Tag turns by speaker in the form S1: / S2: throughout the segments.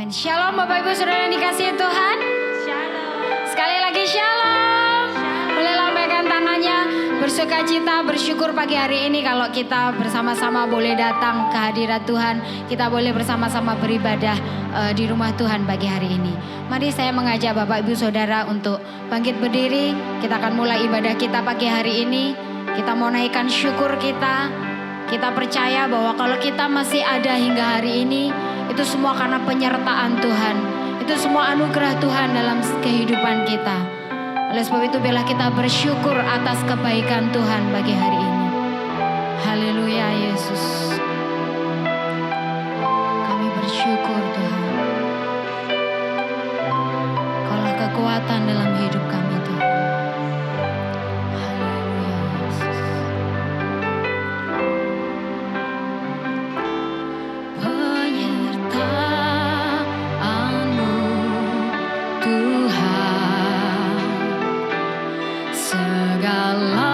S1: Amin. Shalom Bapak Ibu Saudara yang dikasihi Tuhan.
S2: Shalom.
S1: Sekali lagi shalom. Boleh lambaikan tangannya, bersukacita, bersyukur pagi hari ini kalau kita bersama-sama boleh datang ke hadirat Tuhan. Kita boleh bersama-sama beribadah di rumah Tuhan pagi hari ini. Mari saya mengajak Bapak Ibu Saudara untuk bangkit berdiri. Kita akan mulai ibadah kita pagi hari ini. Kita mau naikkan syukur kita. Kita percaya bahwa kalau kita masih ada hingga hari ini, itu semua karena penyertaan Tuhan. Itu semua anugerah Tuhan dalam kehidupan kita. Oleh sebab itu biarlah kita bersyukur atas kebaikan Tuhan bagi hari ini. Haleluya Yesus. Kami bersyukur Tuhan. Kaulah kekuatan dalam hidup kami Tuhan. Haleluya Yesus. Penyertaan-Mu Tuhan, segalanya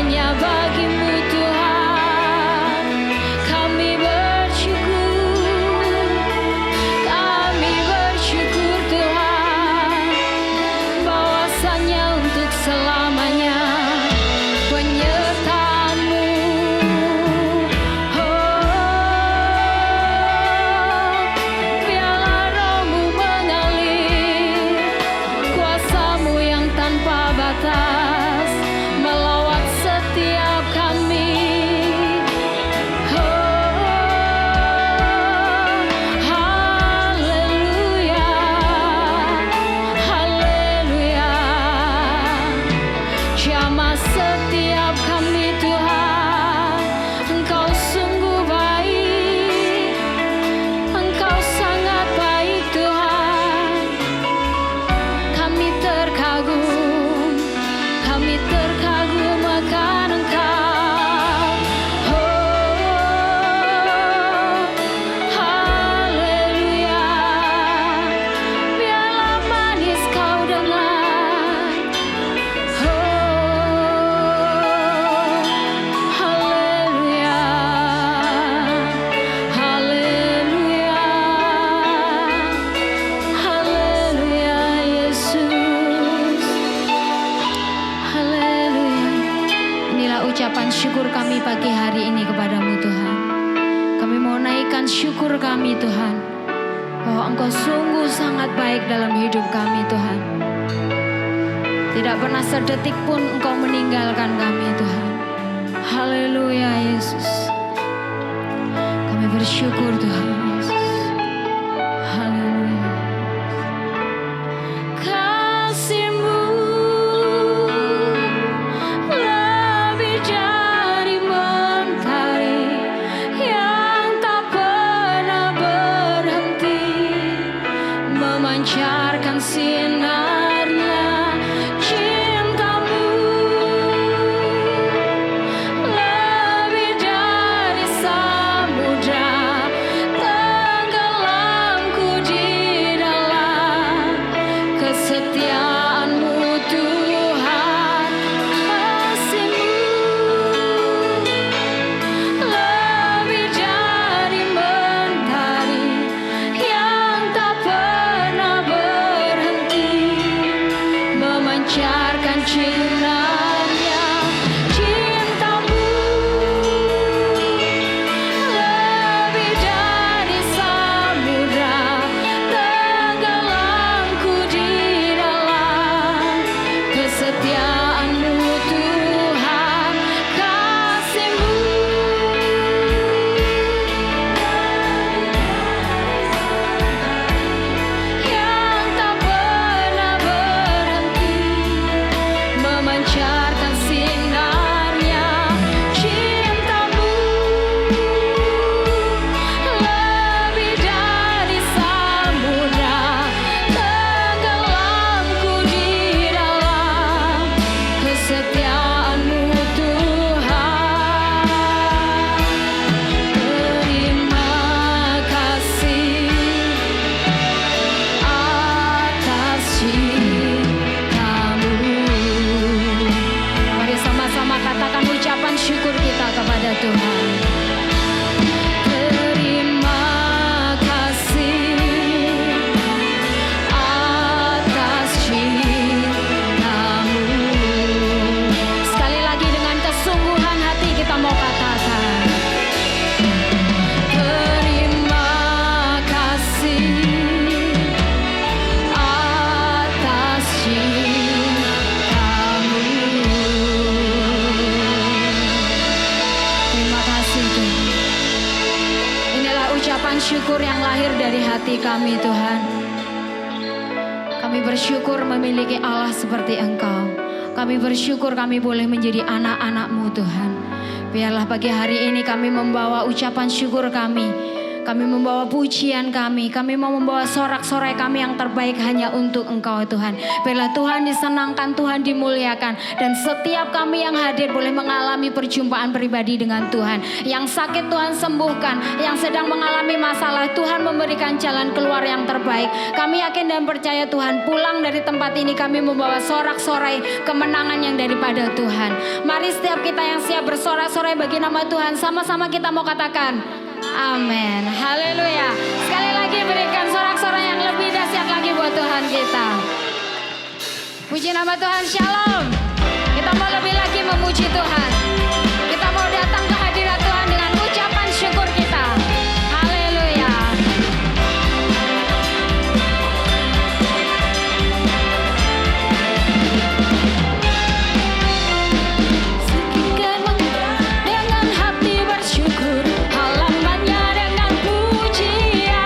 S1: hanya bagimu Tuhan. Kami bersyukur Tuhan, bahwasanya untuk selamanya penyertaan-Mu. Biarlah Roh-Mu mengalir, kuasa-Mu yang tanpa batas melawat setiap kami. Haleluya, haleluya. Jamah setiap kami Tuhan, Engkau sungguh baik, Engkau sangat baik Tuhan. Kami terkagum akan Engkau. Haleluya. Biarlah manis kau dengar. Haleluya. Haleluya. Haleluya Yesus. Haleluya. Inilah ucapan syukur kami pagi hari ini kepadamu Tuhan. Kami mau naikkan syukur kami Tuhan, bahwa Engkau sungguh sangat baik dalam hidup kami Tuhan. Tidak pernah sedetik pun Engkau meninggalkan kami Tuhan. Haleluya Yesus. Kami bersyukur Tuhan Yesus. Haleluya. Kasih-Mu lebih dari mentari yang tak pernah berhenti memancarkan sinarnya. Cinta-Mu lebih dari samudra, tenggelamku di dalam kesetiaan-Mu Tuhan. Kasih-Mu lebih dari mentari yang tak pernah berhenti memancarkan cinanya. Cinta-Mu lebih dari samudra, tenggelamku di dalam kesetiaan-Mu Tuhan. Kasih-Mu yang tak pernah berhenti memancarkan sinarnya. Cinta-Mu lebih dari samudra, tenggelamku di dalam kesetiaan-Mu Tuhan. Terima kasih atas cinta-Mu. Mari sama-sama katakan ucapan syukur kita kepada Tuhan. Terima kasih atas cinta-Mu. Sekali lagi dengan kesungguhan hati kita mau katakan. Terima kasih atas cinta-Mu. Terima kasih Tuhan. Inilah ucapan syukur yang lahir dari hati kami Tuhan. Kami bersyukur memiliki Allah seperti Engkau. Kami bersyukur kami boleh menjadi anak-anak-Mu Tuhan. Biarlah pagi hari ini kami membawa ucapan syukur kami Kami membawa pujian kami mau membawa sorak-sorai kami yang terbaik hanya untuk Engkau Tuhan. Biarlah Tuhan disenangkan, Tuhan dimuliakan. Dan setiap kami yang hadir boleh mengalami perjumpaan pribadi dengan Tuhan. Yang sakit Tuhan sembuhkan, yang sedang mengalami masalah Tuhan memberikan jalan keluar yang terbaik. Kami yakin dan percaya Tuhan, pulang dari tempat ini kami membawa sorak-sorai kemenangan yang daripada Tuhan. Mari setiap kita yang siap bersorak-sorai bagi nama Tuhan, sama-sama kita mau katakan amin. Haleluya. Sekali lagi berikan sorak-sorai yang lebih dahsyat lagi buat Tuhan kita. Puji nama Tuhan. Shalom. Kita mau lebih lagi memuji Tuhan. Kita mau datang ke hadirat Tuhan dengan ucapan syukur kita. Haleluya. Dengan hati bersyukur, halamannya dengan pujian.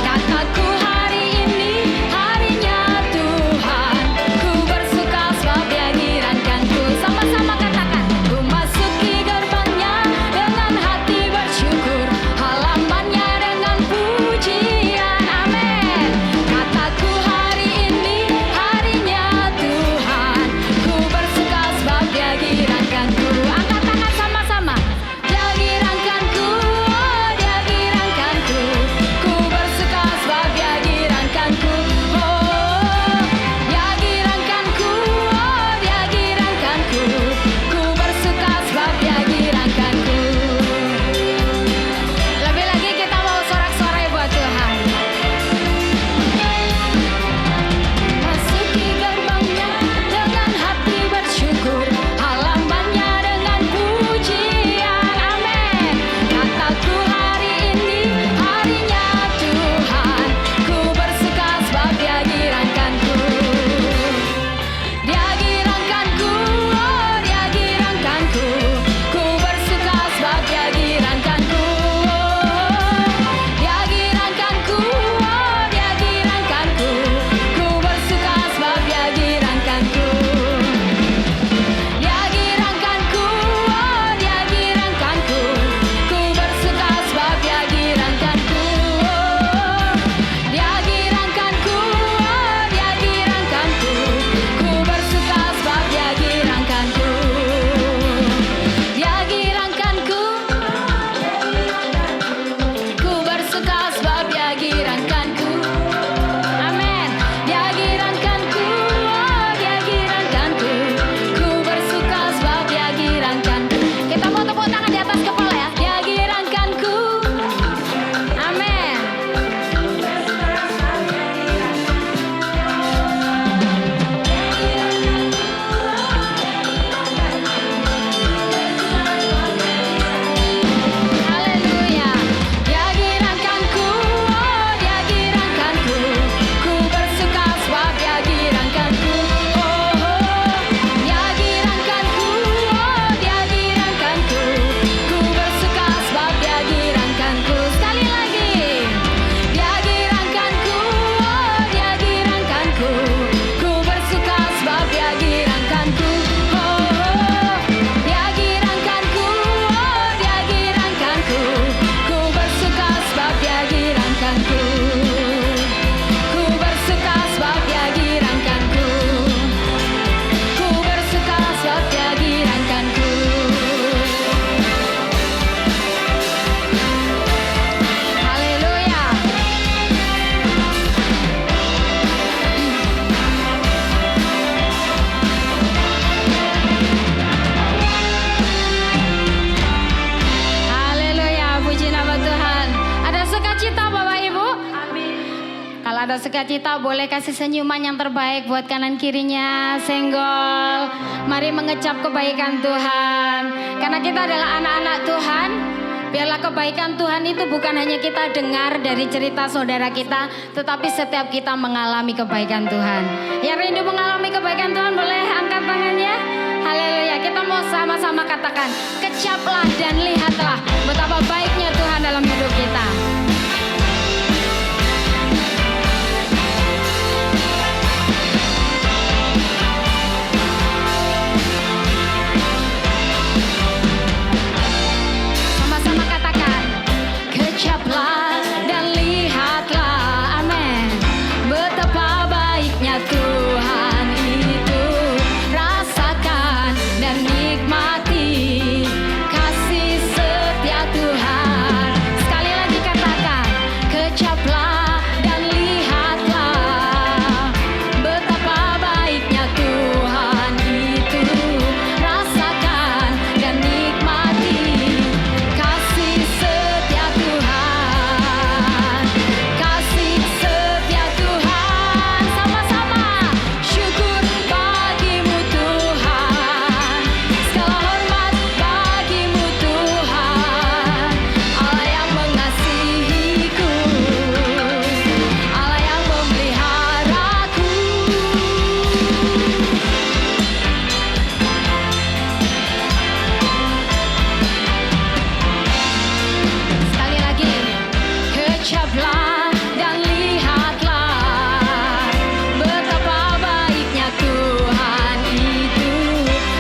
S1: Kataku hari ini harinya Tuhan, ku bersuka sebab Dia girankanku. Sama-sama katakan, ku masuki gerbangnya dengan hati bersyukur, halamannya dengan pujian. Amin. Kataku hari ini harinya Tuhan, ku bersuka sebab Dia girankanku. Angkat tangan sama-sama. Dia girankanku, oh Dia girankanku, ku bersuka sebab Dia girankanku. Oh, Dia girankanku, oh Dia girankanku, ku bersuka sebab Dia girankanku. Lebih lagi kita mau sorak-sorai buat Tuhan. Masuki gerbangnya dengan hati bersyukur, halamannya dengan pujian. Amin. Kataku hari ini harinya Tuhan, ku bersuka sebab Dia girankanku. Dia girankanku, oh Dia girankanku, ku bersuka sebab Dia girankanku. Dia girankanku, oh Dia girankanku, ku bersuka sebab Dia girankanku. Dia girankanku, oh Dia girankanku, ku bersuka sebab Dia girankanku. Dia girankanku, oh Dia girankanku, ku bersuka sebab Dia girankanku. Dia girankanku, ku bersuka sebab Dia girankanku. Amin. Dia girankanku, oh Dia girankanku, ku bersuka sebab Dia girankanku. Kita mau tepuk tangan di atas kepala ya. Dia girankanku. Amin. Haleluya. Dia girankanku, oh Dia girankanku, ku bersuka sebab Dia girankanku. Dia girankanku, oh Dia girankanku, ku bersuka sebab Dia girankanku. Sekali lagi. Dia girankanku, oh Dia girankanku, ku bersuka sebab Dia girankanku. Dia girankanku, oh Dia girankanku, ku bersuka sebab Dia girankanku. Ku bersuka sebab Dia girankanku. Ku bersuka sebab Dia girankanku. Haleluya. Haleluya, puji nama Tuhan. Ada sukacita Bapak Ibu? Kalau ada sukacita boleh kasih senyuman yang terbaik buat kanan kirinya, senggol. Mari mengecap kebaikan Tuhan. Karena kita adalah anak-anak Tuhan. Biarlah kebaikan Tuhan itu bukan hanya kita dengar dari cerita saudara kita, tetapi setiap kita mengalami kebaikan Tuhan. Yang rindu mengalami kebaikan Tuhan boleh angkat tangannya. Haleluya. Kita mau sama-sama katakan, kecaplah dan lihatlah betapa baiknya Tuhan dalam hidup kita. Sama-sama katakan, kecap dan nikmati kasih setia Tuhan. Sekali lagi katakan, kecaplah dan lihatlah betapa baiknya Tuhan itu. Rasakan dan nikmati kasih setia Tuhan. Kasih setia Tuhan. Sama-sama syukur bagimu Tuhan. Segala hormat bagimu Tuhan. Allah yang mengasihiku, Allah yang memeliharaku. Sekali lagi, kecaplah dan lihatlah betapa baiknya Tuhan itu.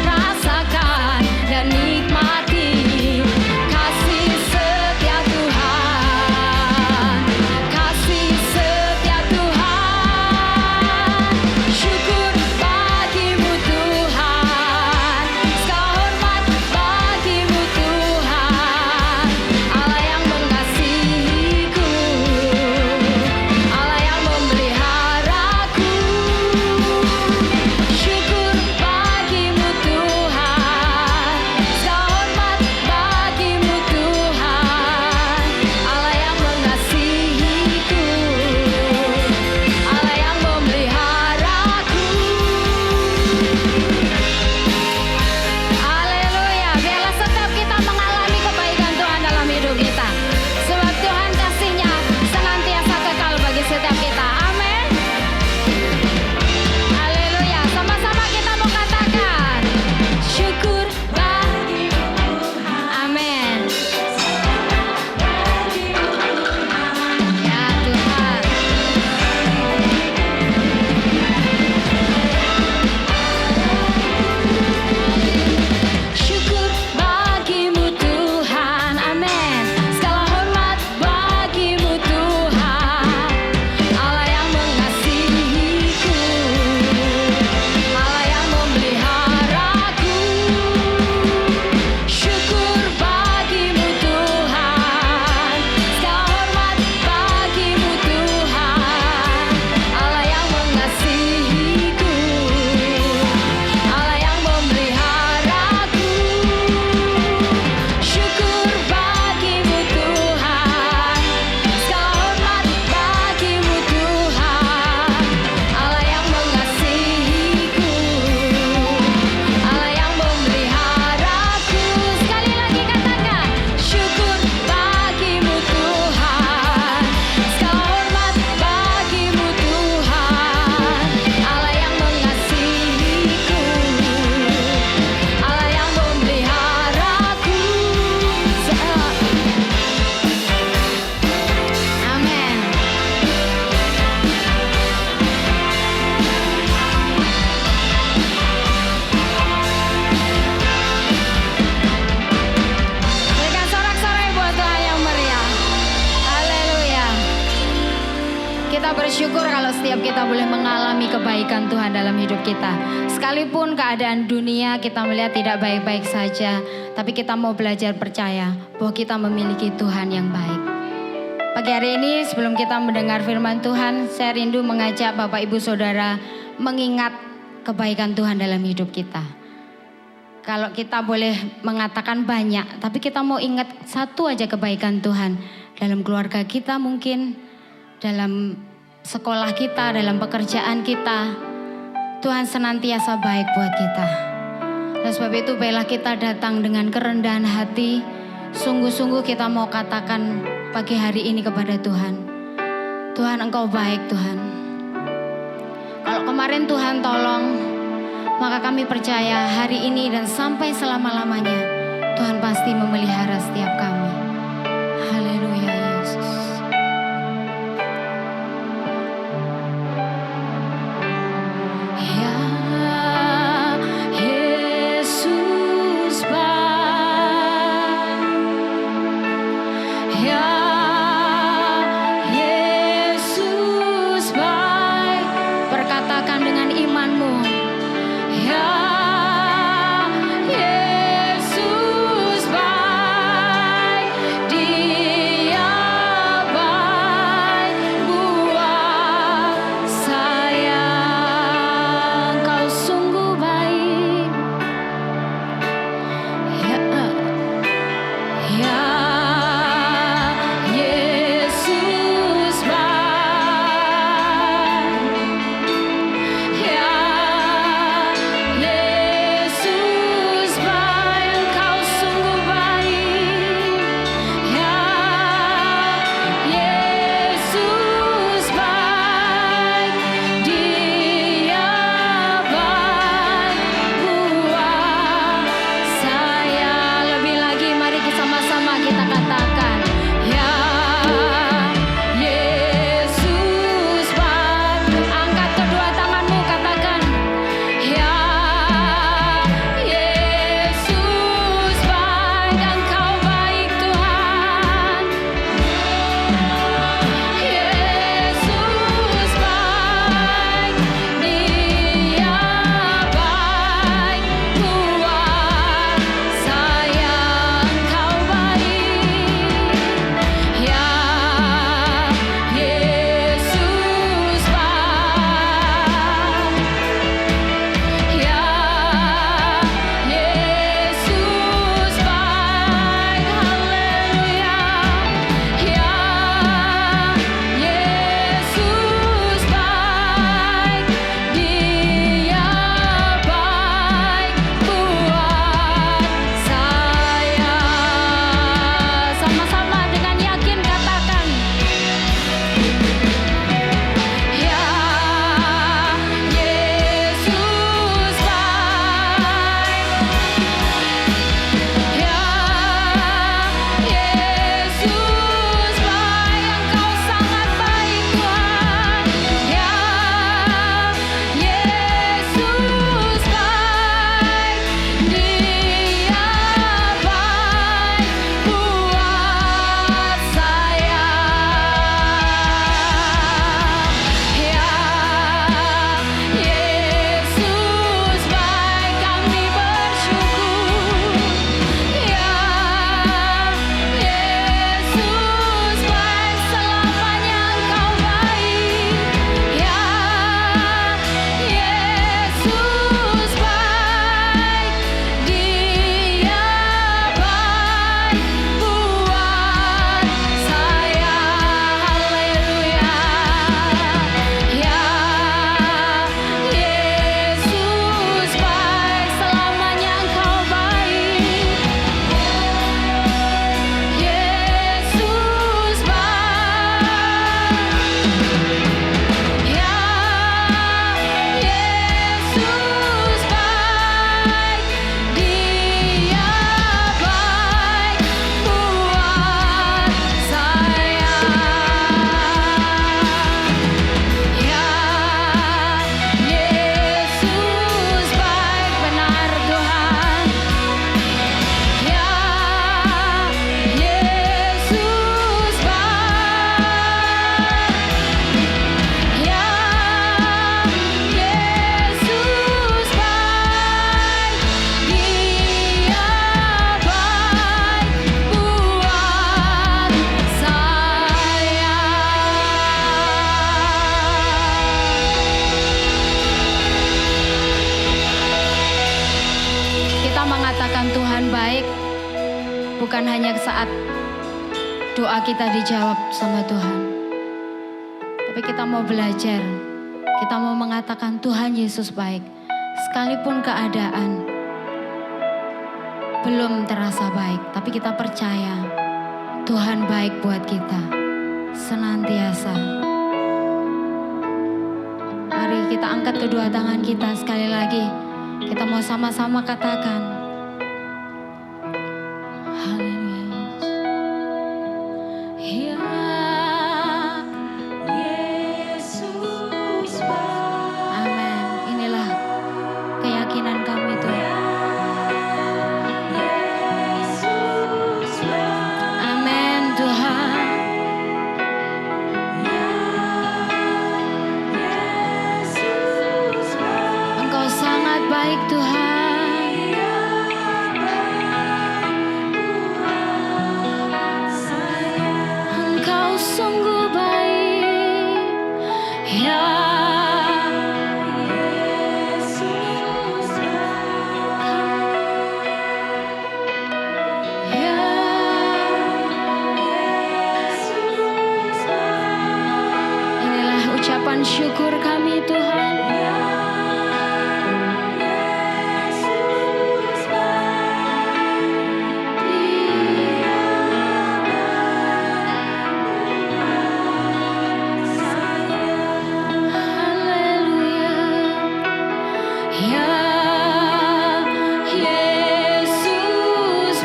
S1: Rasakan dan nikmati kasih setia Tuhan. Kasih setia Tuhan. Syukur bagimu Tuhan. Segala hormat bagimu Tuhan. Allah yang mengasihiku, Allah yang memeliharaku. Syukur bagimu Tuhan. Segala hormat bagimu Tuhan. Allah yang mengasihiku, Allah yang memeliharaku. Haleluya. Biarlah setiap kita mengalami kebaikan Tuhan dalam hidup kita, sebab Tuhan kasih-Nya senantiasa kekal bagi setiap kita. Amin. Haleluya. Sama-sama kita mau katakan, syukur bagimu Tuhan. Amin. Ya Tuhan. Syukur bagimu Tuhan. Amin. Segala hormat bagimu Tuhan. Allah yang mengasihiku, Allah yang memeliharaku. Syukur bagimu Tuhan. Segala hormat bagimu Tuhan. Allah yang mengasihiku, Allah yang memeliharaku. Syukur bagimu Tuhan. Segala hormat bagimu Tuhan. Allah yang mengasihiku, Allah yang memeliharaku. Sekali lagi katakan, syukur bagimu Tuhan. Segala hormat bagimu Tuhan. Allah yang mengasihiku, Allah yang memeliharaku. Amin. Berikan sorak-sorai buat Tuhan yang meriah. Haleluya. Kita bersyukur kalau setiap kita boleh mengalami kebaikan Tuhan dalam hidup kita. Sekalipun keadaan dunia kita melihat tidak baik-baik saja, tapi kita mau belajar percaya bahwa kita memiliki Tuhan yang baik. Pagi hari ini sebelum kita mendengar firman Tuhan, saya rindu mengajak Bapak Ibu Saudara mengingat kebaikan Tuhan dalam hidup kita. Kalau kita boleh mengatakan banyak, tapi kita mau ingat satu aja kebaikan Tuhan. Dalam keluarga kita mungkin, dalam sekolah kita, dalam pekerjaan kita. Tuhan senantiasa baik buat kita. Dan sebab itu baiklah kita datang dengan kerendahan hati. Sungguh-sungguh kita mau katakan pagi hari ini kepada Tuhan. Tuhan Engkau baik Tuhan. Kalau kemarin Tuhan tolong, maka kami percaya hari ini dan sampai selama-lamanya Tuhan pasti memelihara setiap kami. Haleluya Yesus. Ya Yesus baik. Ya Yesus baik. Perkatakan dengan imanmu. Ya mengatakan Tuhan baik bukan hanya saat doa kita dijawab sama Tuhan. Tapi kita mau belajar, kita mau mengatakan Tuhan Yesus baik. Sekalipun keadaan belum terasa baik, tapi kita percaya Tuhan baik buat kita senantiasa. Mari kita angkat kedua tangan kita sekali lagi. Kita mau sama-sama katakan haleluya. Ya Yesus. Amin. Inilah keyakinan kami Tuhan. Amin Tuhan. Engkau sangat baik Tuhan. Engkau sungguh baik. Ya Yesus. Ya Yesus. Inilah ucapan syukur kami Tuhan. Yesus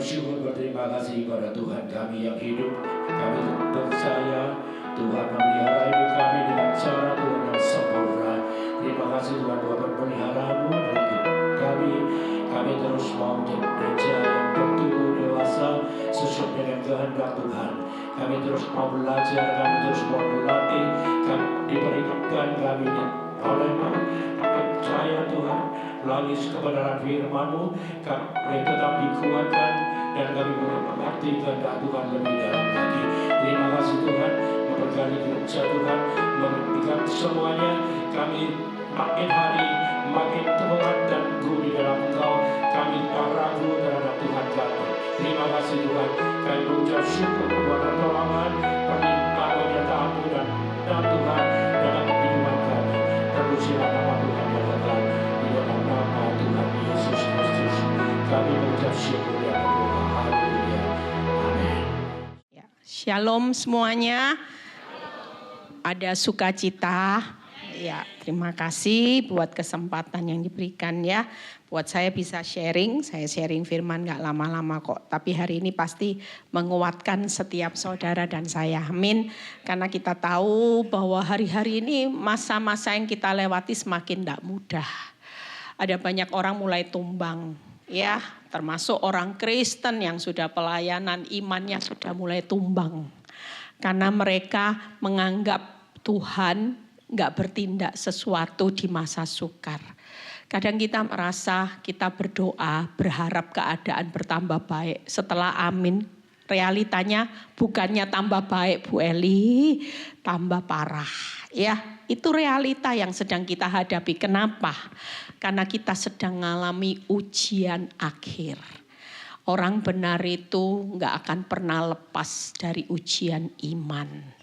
S2: bersyukur berterima kasih kepada Tuhan kami yang hidup. Kami percaya Tuhan memelihara hidup kami dengan cara Tuhan yang sempurna. Terima kasih Tuhan buat pemeliharamu dari hidup kami. Kami terus mau menjadi gereja yang bertumbuh dewasa sesuai dengan kehendak Tuhan. Kami terus mau belajar, kami terus mau berlatih, kami diberikan kami oleh-Mu percaya Tuhan melalui kebenaran firman-Mu, kami tetap dikuatkan dan kami boleh mengerti kehendak Tuhan lebih dalam lagi. Terima kasih Tuhan, memberkati gereja Tuhan, memberikan semuanya. Kami makin hari makin kuat dan teguh di dalam Engkau. Kami tak ragu terhadap Tuhan kami. Terima kasih Tuhan, kami mengucap syukur buat pertolongan, perlimpahan penyertaan-Mu dan Tuhan dalam kehidupan kami. Terpujilah nama Tuhan yang kekal di dalam nama Tuhan Yesus Kristus. Kami mengucap syukur dan berdoa. Haleluya. Amin.
S3: Ya, shalom semuanya. Ada sukacita. Ya, terima kasih buat kesempatan yang diberikan ya. Buat saya bisa sharing, saya sharing firman gak lama-lama kok. Tapi hari ini pasti menguatkan setiap saudara dan saya. Amin. Karena kita tahu bahwa hari-hari ini masa-masa yang kita lewati semakin gak mudah. Ada banyak orang mulai tumbang. Ya, termasuk orang Kristen yang sudah pelayanan, imannya sudah mulai tumbang. Karena mereka menganggap Tuhan nggak bertindak sesuatu di masa sukar. Kadang kita merasa kita berdoa, berharap keadaan bertambah baik. Setelah amin, realitanya bukannya tambah baik Bu Eli, tambah parah. Ya, itu realita yang sedang kita hadapi. Kenapa? Karena kita sedang mengalami ujian akhir. Orang benar itu nggak akan pernah lepas dari ujian iman.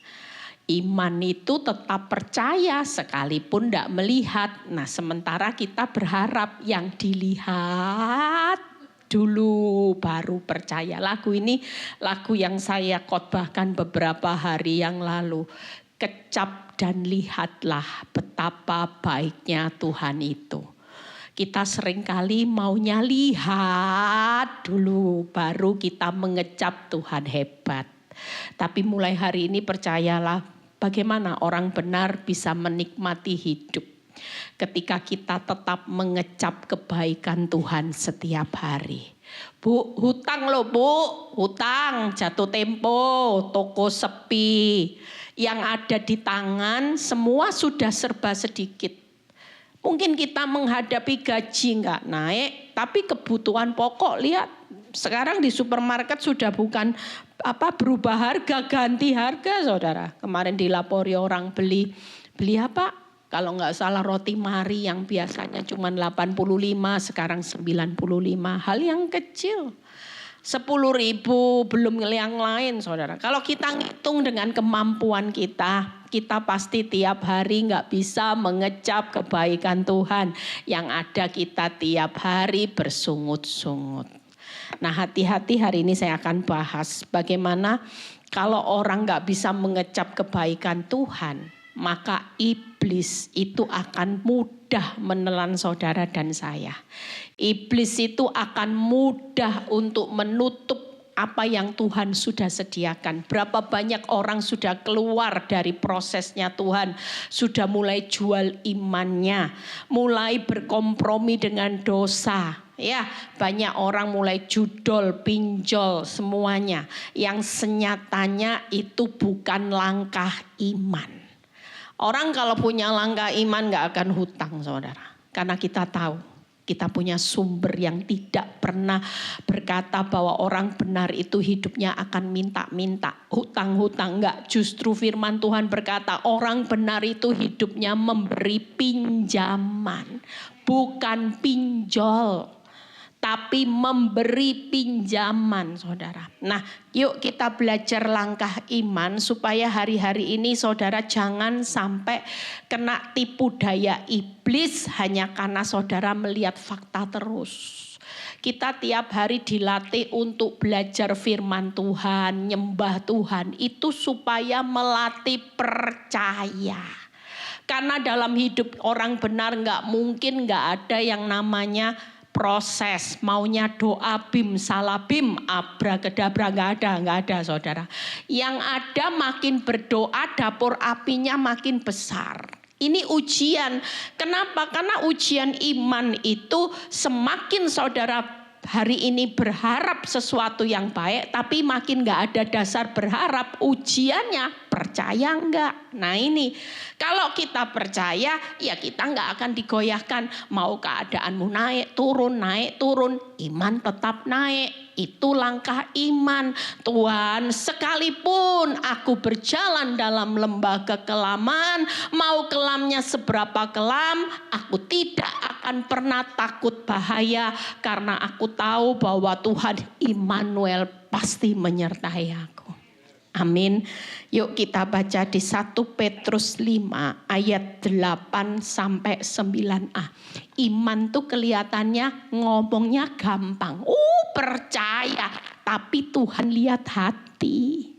S3: Iman itu tetap percaya sekalipun tidak melihat. Nah sementara kita berharap yang dilihat dulu baru percaya. Lagu ini lagu yang saya khotbahkan beberapa hari yang lalu. Kecap dan lihatlah betapa baiknya Tuhan itu. Kita seringkali maunya lihat dulu baru kita mengecap Tuhan hebat. Tapi mulai hari ini percayalah bagaimana orang benar bisa menikmati hidup ketika kita tetap mengecap kebaikan Tuhan setiap hari. Bu, hutang loh Bu, hutang, jatuh tempo, toko sepi. Yang ada di tangan semua sudah serba sedikit. Mungkin kita menghadapi gaji nggak naik, tapi kebutuhan pokok lihat sekarang di supermarket sudah bukan berubah harga, ganti harga saudara. Kemarin dilapori orang beli apa? Kalau nggak salah roti mari yang biasanya cuma 85 sekarang 95, hal yang kecil. 10.000 belum yang lain saudara. Kalau kita ngitung dengan kemampuan kita pasti tiap hari nggak bisa mengecap kebaikan Tuhan. Yang ada kita tiap hari bersungut-sungut. Nah hati-hati hari ini saya akan bahas bagaimana kalau orang nggak bisa mengecap kebaikan Tuhan, maka iblis itu akan mudah menelan saudara dan saya. Iblis itu akan mudah untuk menutup apa yang Tuhan sudah sediakan. Berapa banyak orang sudah keluar dari prosesnya Tuhan, sudah mulai jual imannya, mulai berkompromi dengan dosa. Ya, banyak orang mulai judol, pinjol, semuanya. Yang senyatanya itu bukan langkah iman. Orang kalau punya langkah iman gak akan hutang saudara. Karena kita tahu kita punya sumber yang tidak pernah berkata bahwa orang benar itu hidupnya akan minta-minta. Hutang-hutang enggak. Justru firman Tuhan berkata orang benar itu hidupnya memberi pinjaman. Bukan pinjol. Tapi memberi pinjaman saudara. Nah yuk kita belajar langkah iman supaya hari-hari ini saudara jangan sampai kena tipu daya iblis hanya karena saudara melihat fakta terus. Kita tiap hari dilatih untuk belajar firman Tuhan, nyembah Tuhan itu supaya melatih percaya. Karena dalam hidup orang benar gak mungkin gak ada yang namanya proses, maunya doa bim salah bim abrakadabra, nggak ada saudara. Yang ada makin berdoa dapur apinya makin besar. Ini ujian. Kenapa? Karena ujian iman itu semakin saudara hari ini berharap sesuatu yang baik, tapi makin gak ada dasar berharap, ujiannya percaya enggak. Nah ini, kalau kita percaya, ya kita gak akan digoyahkan. Mau keadaanmu naik turun, iman tetap naik. Itu langkah iman. Tuhan, sekalipun aku berjalan dalam lembah kekelaman, mau kelamnya seberapa kelam, aku tidak akan pernah takut bahaya, karena aku tahu bahwa Tuhan Immanuel pasti menyertai aku. Amin. Yuk kita baca di 1 Petrus 5 ayat 8 sampai 9a. Iman tuh kelihatannya ngomongnya gampang. Percaya, tapi Tuhan lihat hati.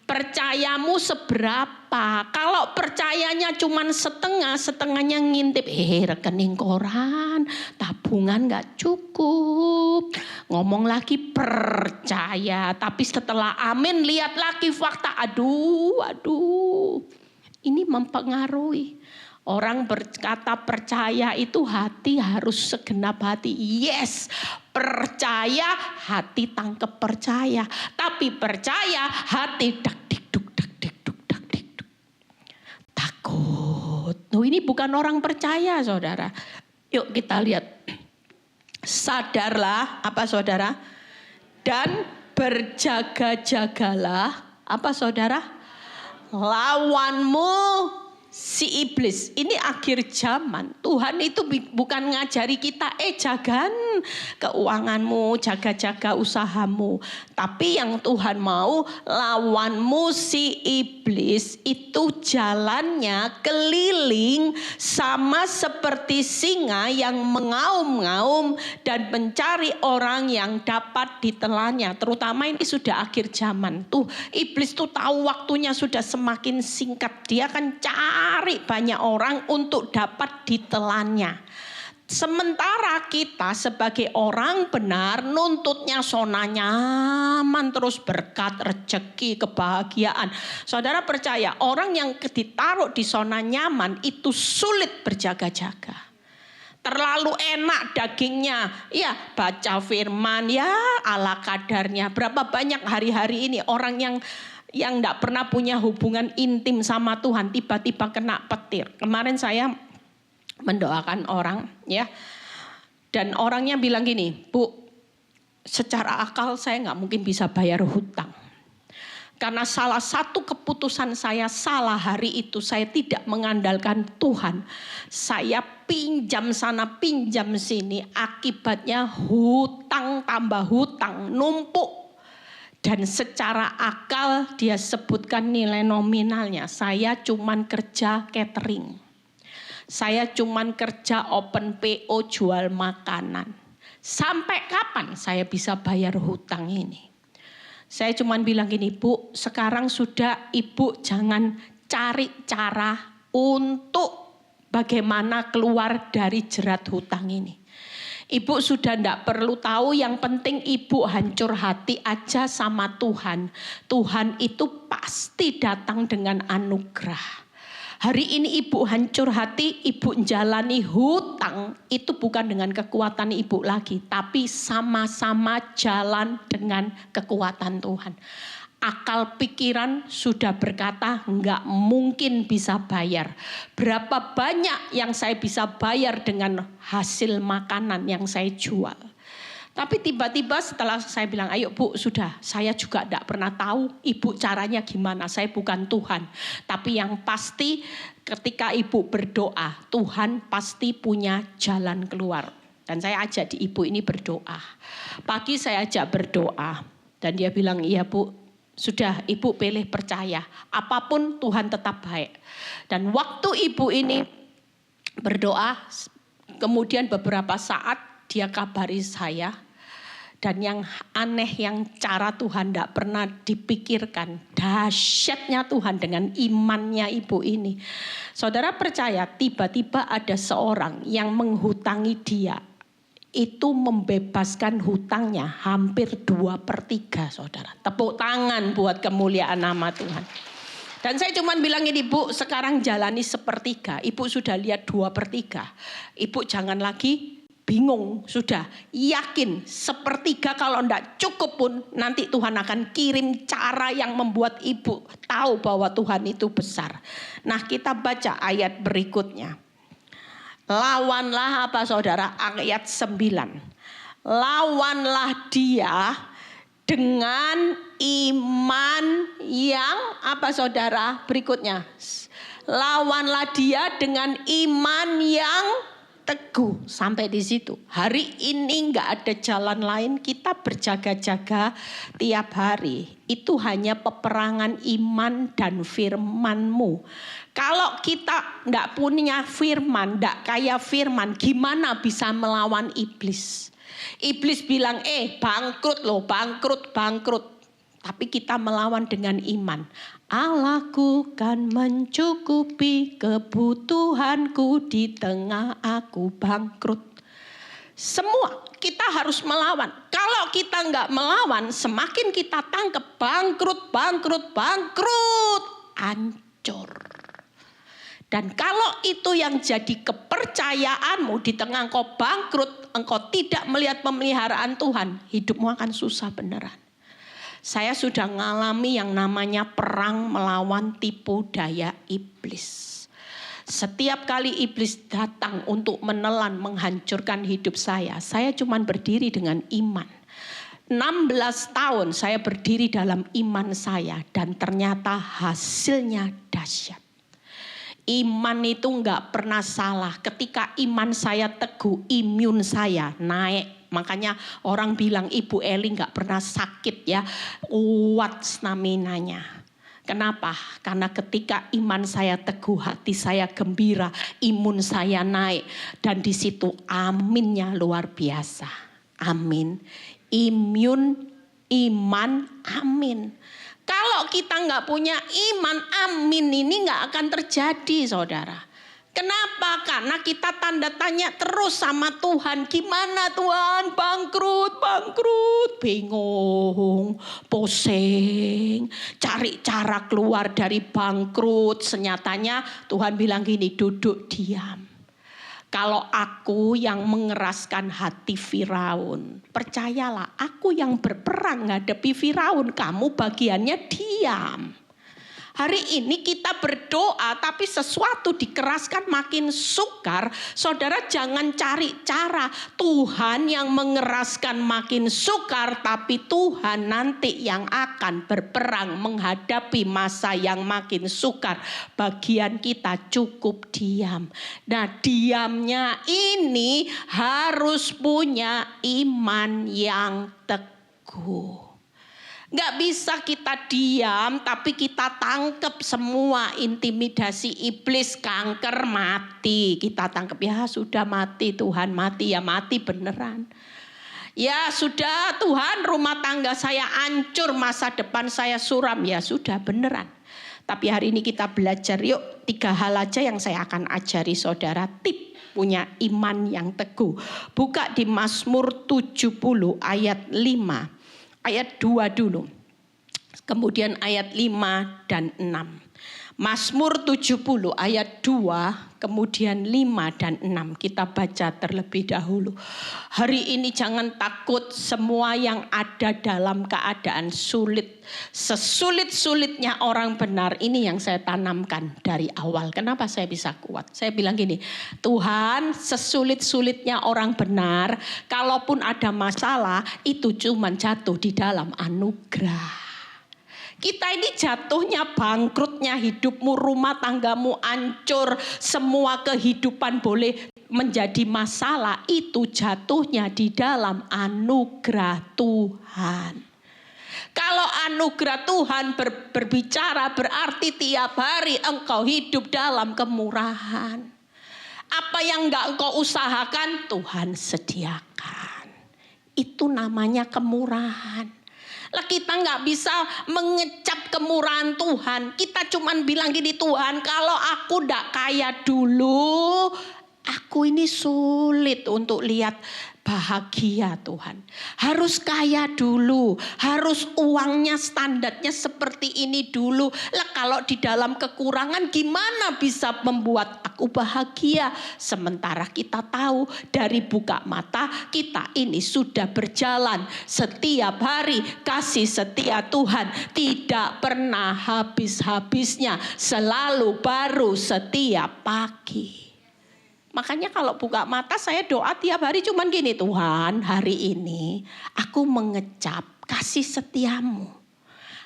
S3: Percayamu seberapa? Kalau percayanya cuma setengahnya ngintip, rekening koran, tabungan gak cukup. Ngomong lagi percaya, tapi setelah amin lihat lagi fakta, aduh. Ini mempengaruhi. Orang berkata percaya itu hati harus segenap hati. Yes, percaya hati tangkep percaya. Tapi percaya hati dak dikduk. Takut. Ini bukan orang percaya saudara. Yuk kita lihat. Sadarlah apa saudara? Dan berjaga-jagalah apa saudara? Lawanmu si iblis. Ini akhir zaman. Tuhan itu bukan ngajari kita jagan keuanganmu, jaga-jaga usahamu. Tapi yang Tuhan mau, lawanmu si iblis itu jalannya keliling sama seperti singa yang mengaum-ngaum dan mencari orang yang dapat ditelannya. Terutama ini sudah akhir zaman. Tuh iblis tuh tahu waktunya sudah semakin singkat. Dia akan cari banyak orang untuk dapat ditelannya. Sementara kita sebagai orang benar nuntutnya zona nyaman, terus berkat, rezeki, kebahagiaan. Saudara percaya orang yang ditaruh di zona nyaman itu sulit berjaga-jaga. Terlalu enak dagingnya, ya baca firman ya ala kadarnya. Berapa banyak hari-hari ini orang yang tidak pernah punya hubungan intim sama Tuhan tiba-tiba kena petir. Kemarin saya mendoakan orang ya, dan orangnya bilang gini, Bu, secara akal saya nggak mungkin bisa bayar hutang. Karena salah satu keputusan saya salah hari itu, saya tidak mengandalkan Tuhan. Saya pinjam sana pinjam sini, akibatnya hutang tambah hutang, numpuk. Dan secara akal dia sebutkan nilai nominalnya, saya cuman kerja catering. Saya cuman kerja open PO jual makanan. Sampai kapan saya bisa bayar hutang ini? Saya cuman bilang gini, Bu, sekarang sudah Ibu jangan cari cara untuk bagaimana keluar dari jerat hutang ini. Ibu sudah tidak perlu tahu, yang penting Ibu hancur hati aja sama Tuhan. Tuhan itu pasti datang dengan anugerah. Hari ini Ibu hancur hati, Ibu jalani hutang, itu bukan dengan kekuatan Ibu lagi, tapi sama-sama jalan dengan kekuatan Tuhan. Akal pikiran sudah berkata enggak mungkin bisa bayar. Berapa banyak yang saya bisa bayar dengan hasil makanan yang saya jual. Tapi tiba-tiba setelah saya bilang, ayo Bu, sudah, saya juga tidak pernah tahu Ibu caranya gimana, saya bukan Tuhan. Tapi yang pasti ketika Ibu berdoa, Tuhan pasti punya jalan keluar. Dan saya ajak di Ibu ini berdoa. Pagi saya ajak berdoa, dan dia bilang, iya Bu, sudah Ibu pilih percaya, apapun Tuhan tetap baik. Dan waktu Ibu ini berdoa, kemudian beberapa saat dia kabari saya, dan yang aneh yang cara Tuhan tidak pernah dipikirkan, dahsyatnya Tuhan dengan imannya Ibu ini. Saudara percaya tiba-tiba ada seorang yang menghutangi dia itu membebaskan hutangnya hampir 2/3, saudara. Tepuk tangan buat kemuliaan nama Tuhan. Dan saya cuma bilang ini, Bu, sekarang jalani 1/3. Ibu sudah lihat 2/3. Ibu jangan lagi bingung, sudah yakin 1/3 kalau enggak cukup pun nanti Tuhan akan kirim cara yang membuat ibu tahu bahwa Tuhan itu besar. Nah, kita baca ayat berikutnya. Lawanlah apa, saudara? Ayat 9. Lawanlah dia dengan iman yang apa, saudara? Berikutnya. Lawanlah dia dengan iman yang teguh. Sampai di situ. Hari ini nggak ada jalan lain, kita berjaga-jaga tiap hari. Itu hanya peperangan iman dan firman-Mu. Kalau kita nggak punya firman, nggak kayak firman, gimana bisa melawan iblis? Iblis bilang, bangkrut loh, bangkrut. Tapi kita melawan dengan iman. Allahku kan mencukupi kebutuhanku di tengah aku bangkrut. Semua kita harus melawan. Kalau kita nggak melawan, semakin kita tangkap bangkrut, hancur. Dan kalau itu yang jadi kepercayaanmu di tengah engkau bangkrut, engkau tidak melihat pemeliharaan Tuhan, hidupmu akan susah beneran. Saya sudah mengalami yang namanya perang melawan tipu daya iblis. Setiap kali iblis datang untuk menelan, menghancurkan hidup saya cuma berdiri dengan iman. 16 tahun saya berdiri dalam iman saya dan ternyata hasilnya dahsyat. Iman itu nggak pernah salah. Ketika iman saya teguh, imun saya naik. Makanya orang bilang Ibu Eli nggak pernah sakit ya, kuat staminanya. Kenapa? Karena ketika iman saya teguh, hati saya gembira, imun saya naik, dan di situ aminnya luar biasa. Amin. Imun, iman, amin. Kalau kita nggak punya iman, amin ini nggak akan terjadi, saudara. Kenapa? Karena kita tanda tanya terus sama Tuhan. Gimana Tuhan? Bangkrut, bingung, pusing, cari cara keluar dari bangkrut. Senyatanya Tuhan bilang gini, duduk diam. Kalau aku yang mengeraskan hati Firaun, percayalah aku yang berperang ngadepi Firaun, kamu bagiannya diam. Hari ini kita berdoa tapi sesuatu dikeraskan makin sukar. Saudara jangan cari cara. Tuhan yang mengeraskan makin sukar, tapi Tuhan nanti yang akan berperang menghadapi masa yang makin sukar. Bagian kita cukup diam. Nah, diamnya ini harus punya iman yang teguh. Gak bisa kita diam tapi kita tangkep semua intimidasi iblis, kanker, mati. Kita tangkep, ya sudah mati Tuhan, mati ya mati beneran. Ya sudah Tuhan, rumah tangga saya hancur, masa depan saya suram, ya sudah beneran. Tapi hari ini kita belajar, yuk 3 hal aja yang saya akan ajari saudara, tip punya iman yang teguh. Buka di Mazmur 70 ayat 5. Ayat 2 dulu, kemudian ayat 5 dan 6. Mazmur 70 ayat 2, kemudian 5 dan 6. Kita baca terlebih dahulu. Hari ini jangan takut, semua yang ada dalam keadaan sulit. Sesulit-sulitnya orang benar, ini yang saya tanamkan dari awal. Kenapa saya bisa kuat? Saya bilang gini, Tuhan, sesulit-sulitnya orang benar, kalaupun ada masalah, itu cuma jatuh di dalam anugerah. Kita ini jatuhnya, bangkrutnya hidupmu, rumah tanggamu hancur, semua kehidupan boleh menjadi masalah, itu jatuhnya di dalam anugerah Tuhan. Kalau anugerah Tuhan berbicara, berarti tiap hari engkau hidup dalam kemurahan. Apa yang enggak engkau usahakan, Tuhan sediakan. Itu namanya kemurahan. Lah kita nggak bisa mengecap kemurahan Tuhan. Kita cuman bilang gini, Tuhan kalau aku nggak kaya dulu, aku ini sulit untuk lihat bahagia Tuhan. Harus kaya dulu, harus uangnya standarnya seperti ini dulu. Lah kalau di dalam kekurangan gimana bisa membuat aku bahagia? Sementara kita tahu dari buka mata kita ini sudah berjalan setiap hari. Kasih setia Tuhan tidak pernah habis-habisnya, selalu baru setiap pagi. Makanya kalau buka mata saya doa tiap hari cuman gini, Tuhan hari ini aku mengecap kasih setiamu.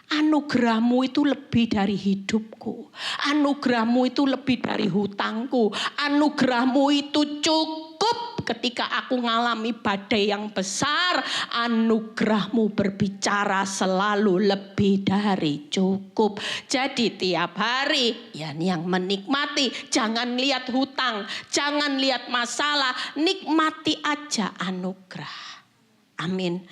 S3: Anugerahmu itu lebih dari hidupku. Anugerahmu itu lebih dari hutangku. Anugerahmu itu cukup ketika aku ngalami badai yang besar. Anugerahmu berbicara selalu lebih dari cukup. Jadi tiap hari ya yang menikmati. Jangan lihat hutang. Jangan lihat masalah. Nikmati aja anugerah. Amin.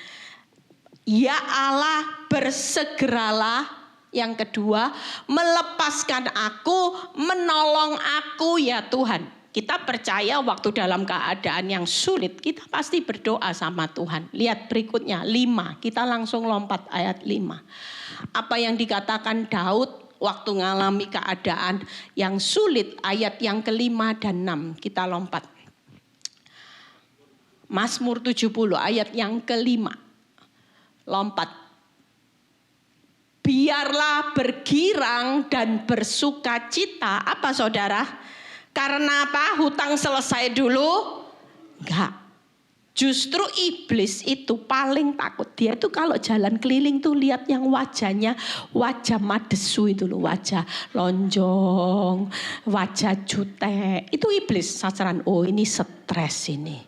S3: Ya Allah, bersegeralah. Yang kedua, melepaskan aku, menolong aku ya Tuhan. Kita percaya waktu dalam keadaan yang sulit, kita pasti berdoa sama Tuhan. Lihat berikutnya, 5. Kita langsung lompat ayat 5. Apa yang dikatakan Daud waktu ngalami keadaan yang sulit, ayat yang ke-5 dan 6. Kita lompat. Mazmur 70 ayat yang ke-5. Lompat. Biarlah bergirang dan bersukacita. Apa saudara? Karena apa? Hutang selesai dulu? Enggak. Justru iblis itu paling takut. Dia itu kalau jalan keliling tuh lihat yang wajahnya, wajah madesu itu loh, wajah lonjong, wajah jutek. Itu iblis sasaran. Oh ini stres ini.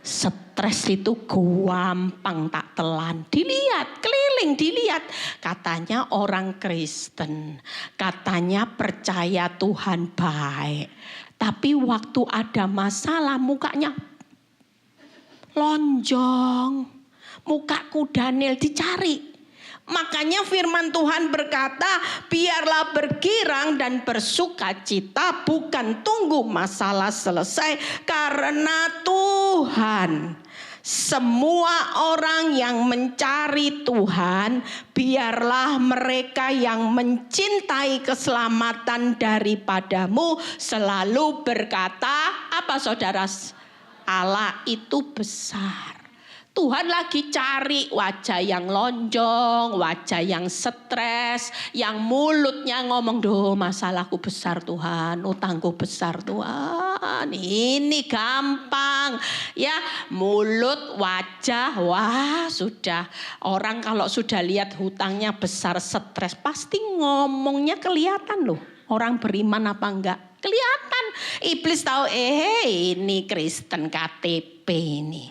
S3: Stres itu gampang tak telan. Dilihat, keliling dilihat. Katanya orang Kristen. Katanya percaya Tuhan baik. Tapi waktu ada masalah mukanya lonjong. Mukaku Daniel dicari. Makanya firman Tuhan berkata, biarlah bergirang dan bersukacita, bukan tunggu masalah selesai, karena Tuhan. Semua orang yang mencari Tuhan, biarlah mereka yang mencintai keselamatan daripadamu selalu berkata, apa saudara? Allah itu besar. Tuhan lagi cari wajah yang lonjong, wajah yang stres, yang mulutnya ngomong, "Duh, masalahku besar Tuhan, utangku besar Tuhan." Ini gampang. Ya, mulut, wajah, wah sudah. Orang kalau sudah lihat hutangnya besar, stres, pasti ngomongnya kelihatan loh. Orang beriman apa enggak? Kelihatan. Iblis tahu, ini Kristen KTP ini.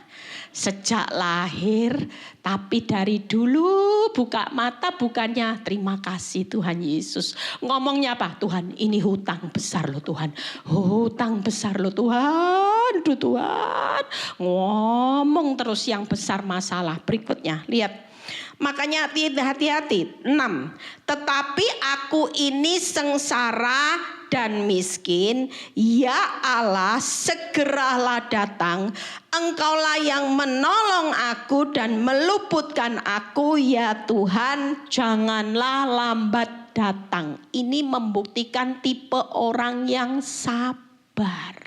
S3: Sejak lahir, tapi dari dulu buka mata bukannya terima kasih Tuhan Yesus. Ngomongnya apa? Tuhan ini hutang besar loh Tuhan. Hutang besar loh Tuhan. Aduh Tuhan. Ngomong terus yang besar masalah. Berikutnya lihat. Makanya hati-hati. 6. Tetapi aku ini sengsara dan miskin. Ya Allah, segeralah datang. Engkaulah yang menolong aku dan meluputkan aku. Ya Tuhan, janganlah lambat datang. Ini membuktikan tipe orang yang sabar.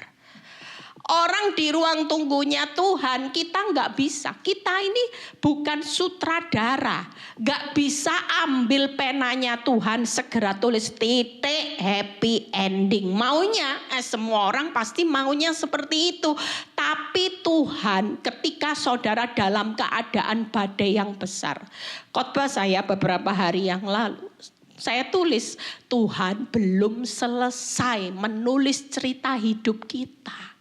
S3: Orang di ruang tunggunya Tuhan, kita nggak bisa. Kita ini bukan sutradara. Nggak bisa ambil penanya Tuhan, segera tulis titik, happy ending. Maunya, semua orang pasti maunya seperti itu. Tapi Tuhan, ketika saudara dalam keadaan badai yang besar. Khotbah saya beberapa hari yang lalu. Saya tulis, Tuhan belum selesai menulis cerita hidup kita.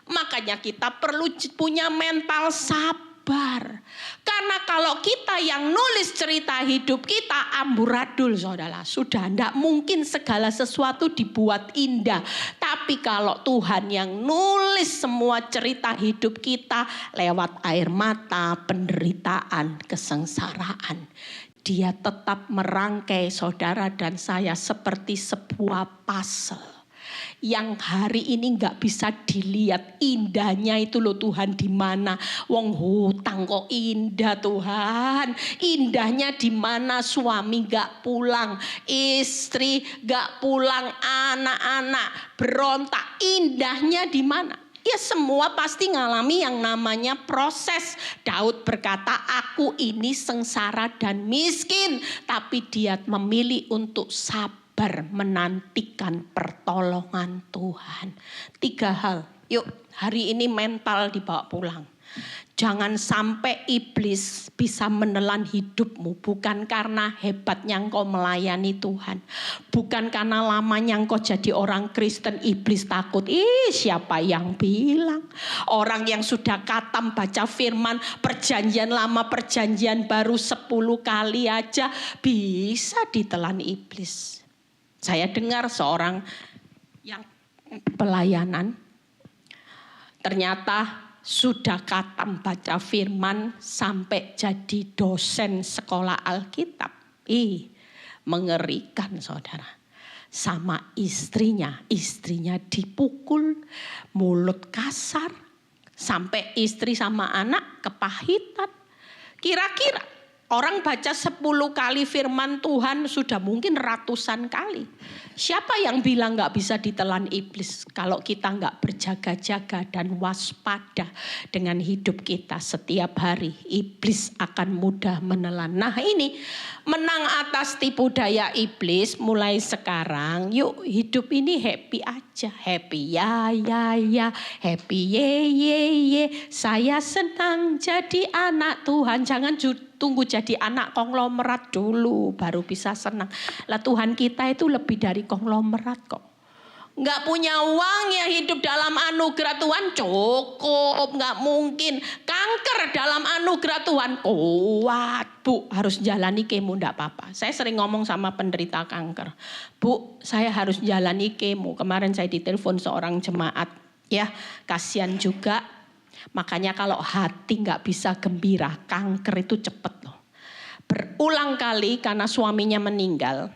S3: Makanya kita perlu punya mental sabar. Karena kalau kita yang nulis cerita hidup kita amburadul saudara. Sudah tidak mungkin segala sesuatu dibuat indah. Tapi kalau Tuhan yang nulis semua cerita hidup kita lewat air mata, penderitaan, kesengsaraan. Dia tetap merangkai saudara dan saya seperti sebuah puzzle. yang hari ini nggak bisa dilihat indahnya itu loh Tuhan, di mana wong hutang kok indah Tuhan. Indahnya di mana suami nggak pulang, istri nggak pulang, anak-anak berontak. Indahnya di mana? Ya semua pasti ngalami yang namanya proses. Daud berkata, aku ini sengsara dan miskin, tapi dia memilih untuk sabar menantikan pertolongan Tuhan. 3 hal, yuk hari ini mental dibawa pulang. Jangan sampai iblis bisa menelan hidupmu bukan karena hebatnya engkau melayani Tuhan. Bukan karena lamanya engkau jadi orang Kristen iblis takut. Siapa yang bilang? Orang yang sudah khatam baca firman perjanjian lama perjanjian baru 10 kali aja bisa ditelan iblis. Saya dengar seorang yang pelayanan ternyata sudah khatam baca firman sampai jadi dosen sekolah Alkitab. Mengerikan saudara. Sama istrinya dipukul, mulut kasar, sampai istri sama anak kepahitan. Kira-kira orang baca 10 kali firman Tuhan sudah mungkin ratusan kali. Siapa yang bilang gak bisa ditelan iblis kalau kita gak berjaga-jaga dan waspada dengan hidup kita setiap hari. Iblis akan mudah menelan. Nah ini menang atas tipu daya iblis mulai sekarang. Yuk hidup ini happy aja. Happy ya, happy ye. Saya senang jadi anak Tuhan. Jangan tunggu jadi anak konglomerat dulu baru bisa senang. Lah Tuhan kita itu lebih dari konglomerat kok. Nggak punya uang ya hidup dalam anugerah Tuhan cukup. Nggak mungkin. Kanker dalam anugerah Tuhan kuat. Bu harus jalani kemo nggak apa-apa. Saya sering ngomong sama penderita kanker. Bu saya harus jalani kemo. Kemarin saya ditelepon seorang jemaat. Ya kasihan juga. Makanya kalau hati nggak bisa gembira, kanker itu cepet loh. Berulang kali karena suaminya meninggal.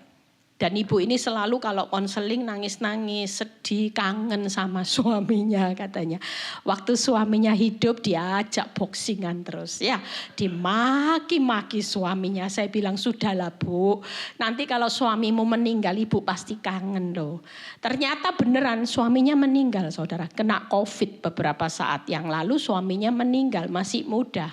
S3: Dan ibu ini selalu kalau konseling nangis-nangis, sedih, kangen sama suaminya katanya. Waktu suaminya hidup dia ajak boksingan terus ya. Dimaki-maki suaminya. Saya bilang sudahlah Bu, nanti kalau suamimu meninggal ibu pasti kangen loh. Ternyata beneran suaminya meninggal saudara. Kena COVID beberapa saat yang lalu suaminya meninggal masih muda.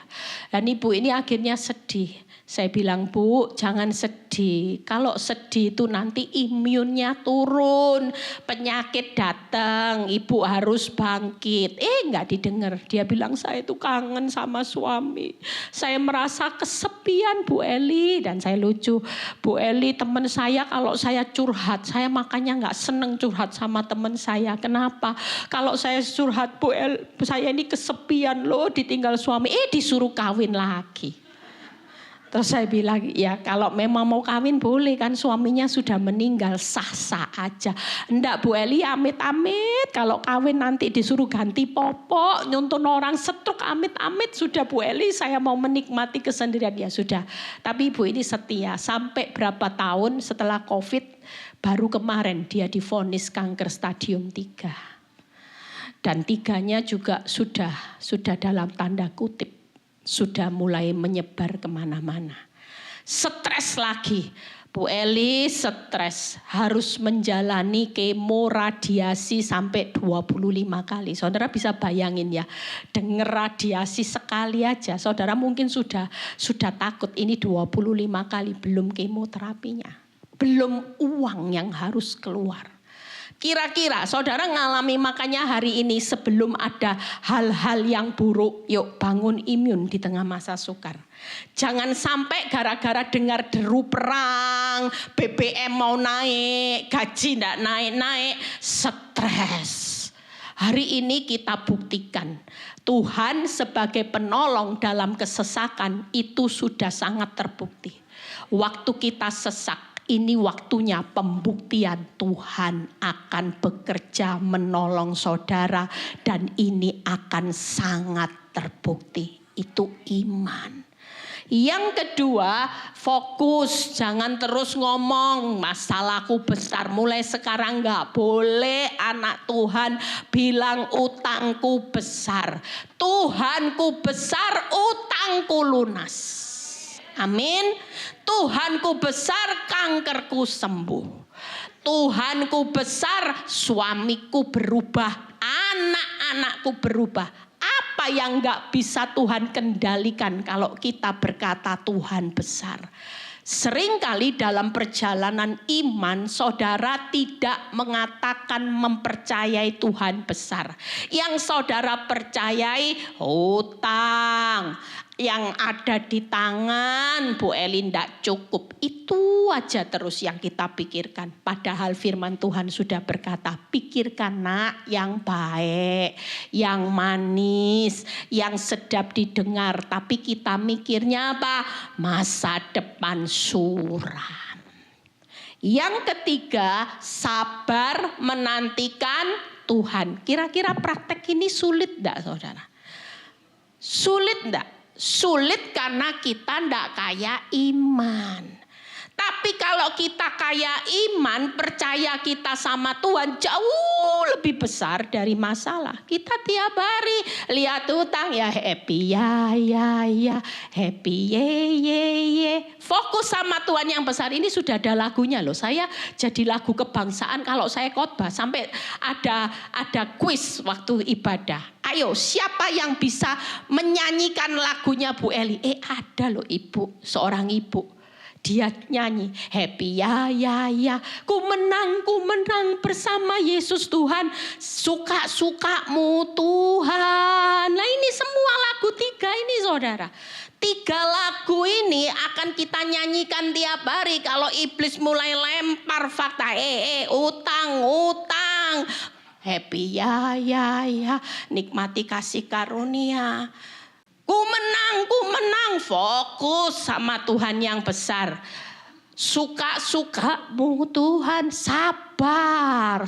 S3: Dan ibu ini akhirnya sedih. Saya bilang Bu jangan sedih. Kalau sedih itu nanti imunnya turun. Penyakit datang. Ibu harus bangkit. Enggak didengar. Dia bilang saya itu kangen sama suami. Saya merasa kesepian Bu Eli. Dan saya lucu. Bu Eli teman saya kalau saya curhat. Saya makanya enggak seneng curhat sama teman saya. Kenapa? Kalau saya curhat Bu Eli. Saya ini kesepian loh ditinggal suami. Disuruh kawin lagi. Terus saya bilang ya kalau memang mau kawin boleh kan suaminya sudah meninggal sah-sah aja. Enggak Bu Eli amit-amit kalau kawin nanti disuruh ganti popok nyuntun orang stroke amit-amit sudah Bu Eli saya mau menikmati kesendirian ya sudah. Tapi ibu ini setia sampai berapa tahun setelah COVID baru kemarin dia divonis kanker stadium 3. Dan 3-nya juga sudah dalam tanda kutip. Sudah mulai menyebar kemana-mana. Stres lagi. Bu Eli stres. Harus menjalani kemo radiasi sampai 25 kali. Saudara bisa bayangin ya. Dengar radiasi sekali aja. Saudara mungkin sudah takut. Ini 25 kali belum kemoterapinya. Belum uang yang harus keluar. Kira-kira saudara ngalami makanya hari ini sebelum ada hal-hal yang buruk. Yuk bangun imun di tengah masa sukar. Jangan sampai gara-gara dengar deru perang. BBM mau naik. Gaji enggak naik-naik. Stres. Hari ini kita buktikan. Tuhan sebagai penolong dalam kesesakan itu sudah sangat terbukti. Waktu kita sesak. Ini waktunya pembuktian Tuhan akan bekerja menolong saudara dan ini akan sangat terbukti. Itu iman. Yang kedua, fokus. Jangan terus ngomong masalahku besar. Mulai sekarang gak boleh anak Tuhan bilang utangku besar. Tuhanku besar, utangku lunas. Amin. Tuhanku besar, kankerku sembuh. Tuhanku besar, suamiku berubah, anak-anakku berubah. Apa yang gak bisa Tuhan kendalikan kalau kita berkata Tuhan besar? Seringkali dalam perjalanan iman, saudara tidak mengatakan mempercayai Tuhan besar. Yang saudara percayai hutang yang ada di tangan Bu Eli tidak cukup. Itu aja terus yang kita pikirkan. Padahal firman Tuhan sudah berkata, pikirkan nak yang baik, yang manis, yang sedap didengar. Tapi kita mikirnya apa? Masa depan suram. Yang ketiga, sabar menantikan Tuhan. Kira-kira praktek ini sulit enggak saudara? Sulit enggak? Sulit karena kita ndak kaya iman. Tapi kalau kita kaya iman, percaya kita sama Tuhan jauh lebih besar dari masalah. Kita tiap hari lihat utang ya happy ya, happy ye. Fokus sama Tuhan yang besar ini sudah ada lagunya loh. Saya jadi lagu kebangsaan kalau saya khotbah sampai ada kuis waktu ibadah. Ayo siapa yang bisa menyanyikan lagunya Bu Eli? Ada loh ibu, seorang ibu. Dia nyanyi happy ya, ku menang bersama Yesus Tuhan, suka-sukamu Tuhan. Nah ini semua lagu 3 ini saudara. 3 lagu ini akan kita nyanyikan tiap hari kalau iblis mulai lempar fakta utang. Happy ya, nikmati kasih karunia. Ku menang, fokus sama Tuhan yang besar. Suka-sukamu Tuhan, sabar.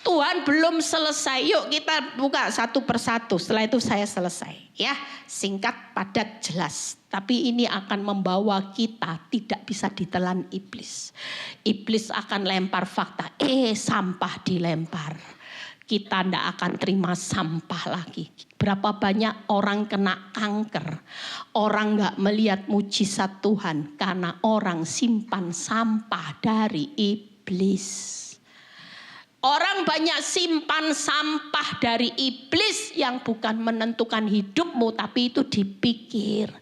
S3: Tuhan belum selesai. Yuk kita buka satu persatu. Setelah itu saya selesai. Ya, singkat, padat, jelas. Tapi ini akan membawa kita tidak bisa ditelan iblis. Iblis akan lempar fakta. Sampah dilempar. Kita tidak akan terima sampah lagi. Berapa banyak orang kena kanker. Orang gak melihat mujizat Tuhan. Karena orang simpan sampah dari iblis. Orang banyak simpan sampah dari iblis yang bukan menentukan hidupmu. Tapi itu dipikir.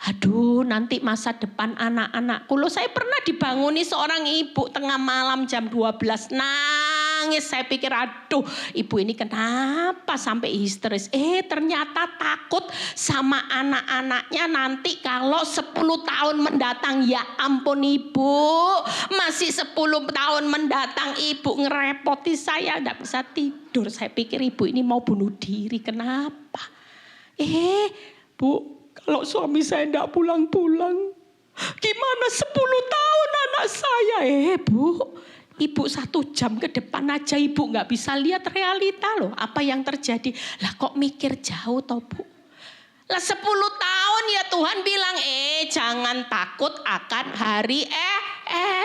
S3: Aduh nanti masa depan anak-anakku. Loh saya pernah dibanguni seorang ibu tengah malam jam 12 nangis. Saya pikir aduh ibu ini kenapa sampai histeris. Ternyata takut sama anak-anaknya nanti kalau 10 tahun mendatang. Ya ampun ibu. Masih 10 tahun mendatang ibu ngerepoti saya. Tidak bisa tidur. Saya pikir ibu ini mau bunuh diri. Kenapa? Bu. Kalau suami saya tidak pulang-pulang, gimana 10 tahun anak saya? Bu, ibu 1 jam ke depan aja ibu nggak bisa lihat realita loh. Apa yang terjadi? Lah kok mikir jauh toh bu? Lah 10 tahun ya Tuhan bilang, jangan takut akan hari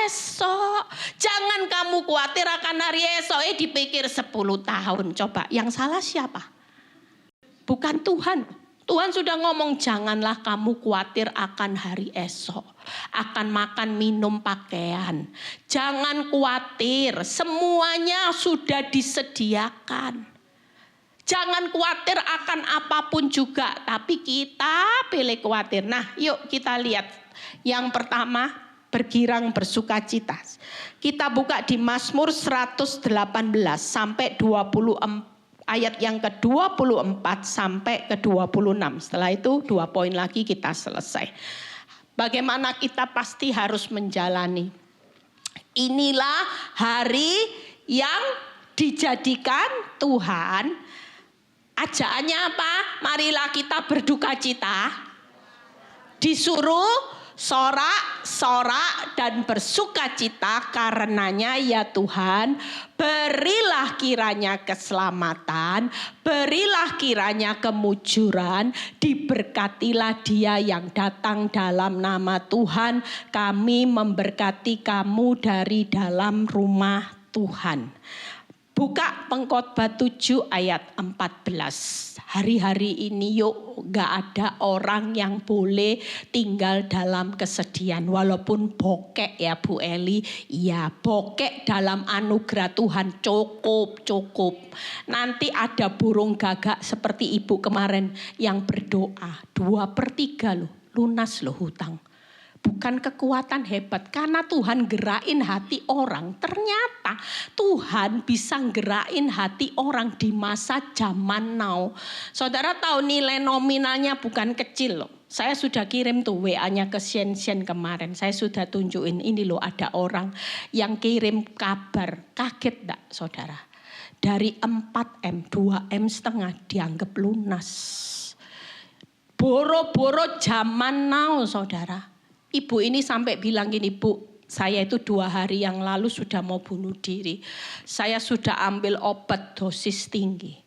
S3: esok. Jangan kamu khawatir akan hari esok. Dipikir 10 tahun. Coba yang salah siapa? Bukan Tuhan. Tuhan sudah ngomong janganlah kamu khawatir akan hari esok. Akan makan, minum, pakaian. Jangan khawatir, semuanya sudah disediakan. Jangan khawatir akan apapun juga. Tapi kita pilih khawatir. Nah yuk kita lihat. Yang pertama bergirang bersukacita. Kita buka di Mazmur 118 sampai 24. Ayat yang ke-24 sampai ke-26. Setelah itu 2 poin lagi kita selesai. Bagaimana kita pasti harus menjalani. Inilah hari yang dijadikan Tuhan. Ajaannya apa? Marilah kita berduka cita. Disuruh sorak-sorak dan bersukacita karenanya ya Tuhan. Berilah kiranya keselamatan, berilah kiranya kemujuran, diberkatilah dia yang datang dalam nama Tuhan. Kami memberkati kamu dari dalam rumah Tuhan. Buka Pengkhotbah 7 ayat 14. Hari-hari ini yuk gak ada orang yang boleh tinggal dalam kesedihan. Walaupun bokek ya Bu Eli. Ya bokek dalam anugerah Tuhan cukup. Nanti ada burung gagak seperti ibu kemarin yang berdoa. 2/3 loh lunas loh hutang. Bukan kekuatan hebat, karena Tuhan gerakin hati orang. Ternyata Tuhan bisa gerakin hati orang di masa zaman now. Saudara tahu nilai nominalnya bukan kecil loh. Saya sudah kirim tuh WA-nya ke Shen kemarin. Saya sudah tunjukin ini loh, ada orang yang kirim kabar. Kaget enggak saudara? Dari 4M, 2,5M dianggap lunas. Boro-boro zaman now saudara. Ibu ini sampai bilang gini, Bu, saya itu 2 hari yang lalu sudah mau bunuh diri. Saya sudah ambil obat dosis tinggi.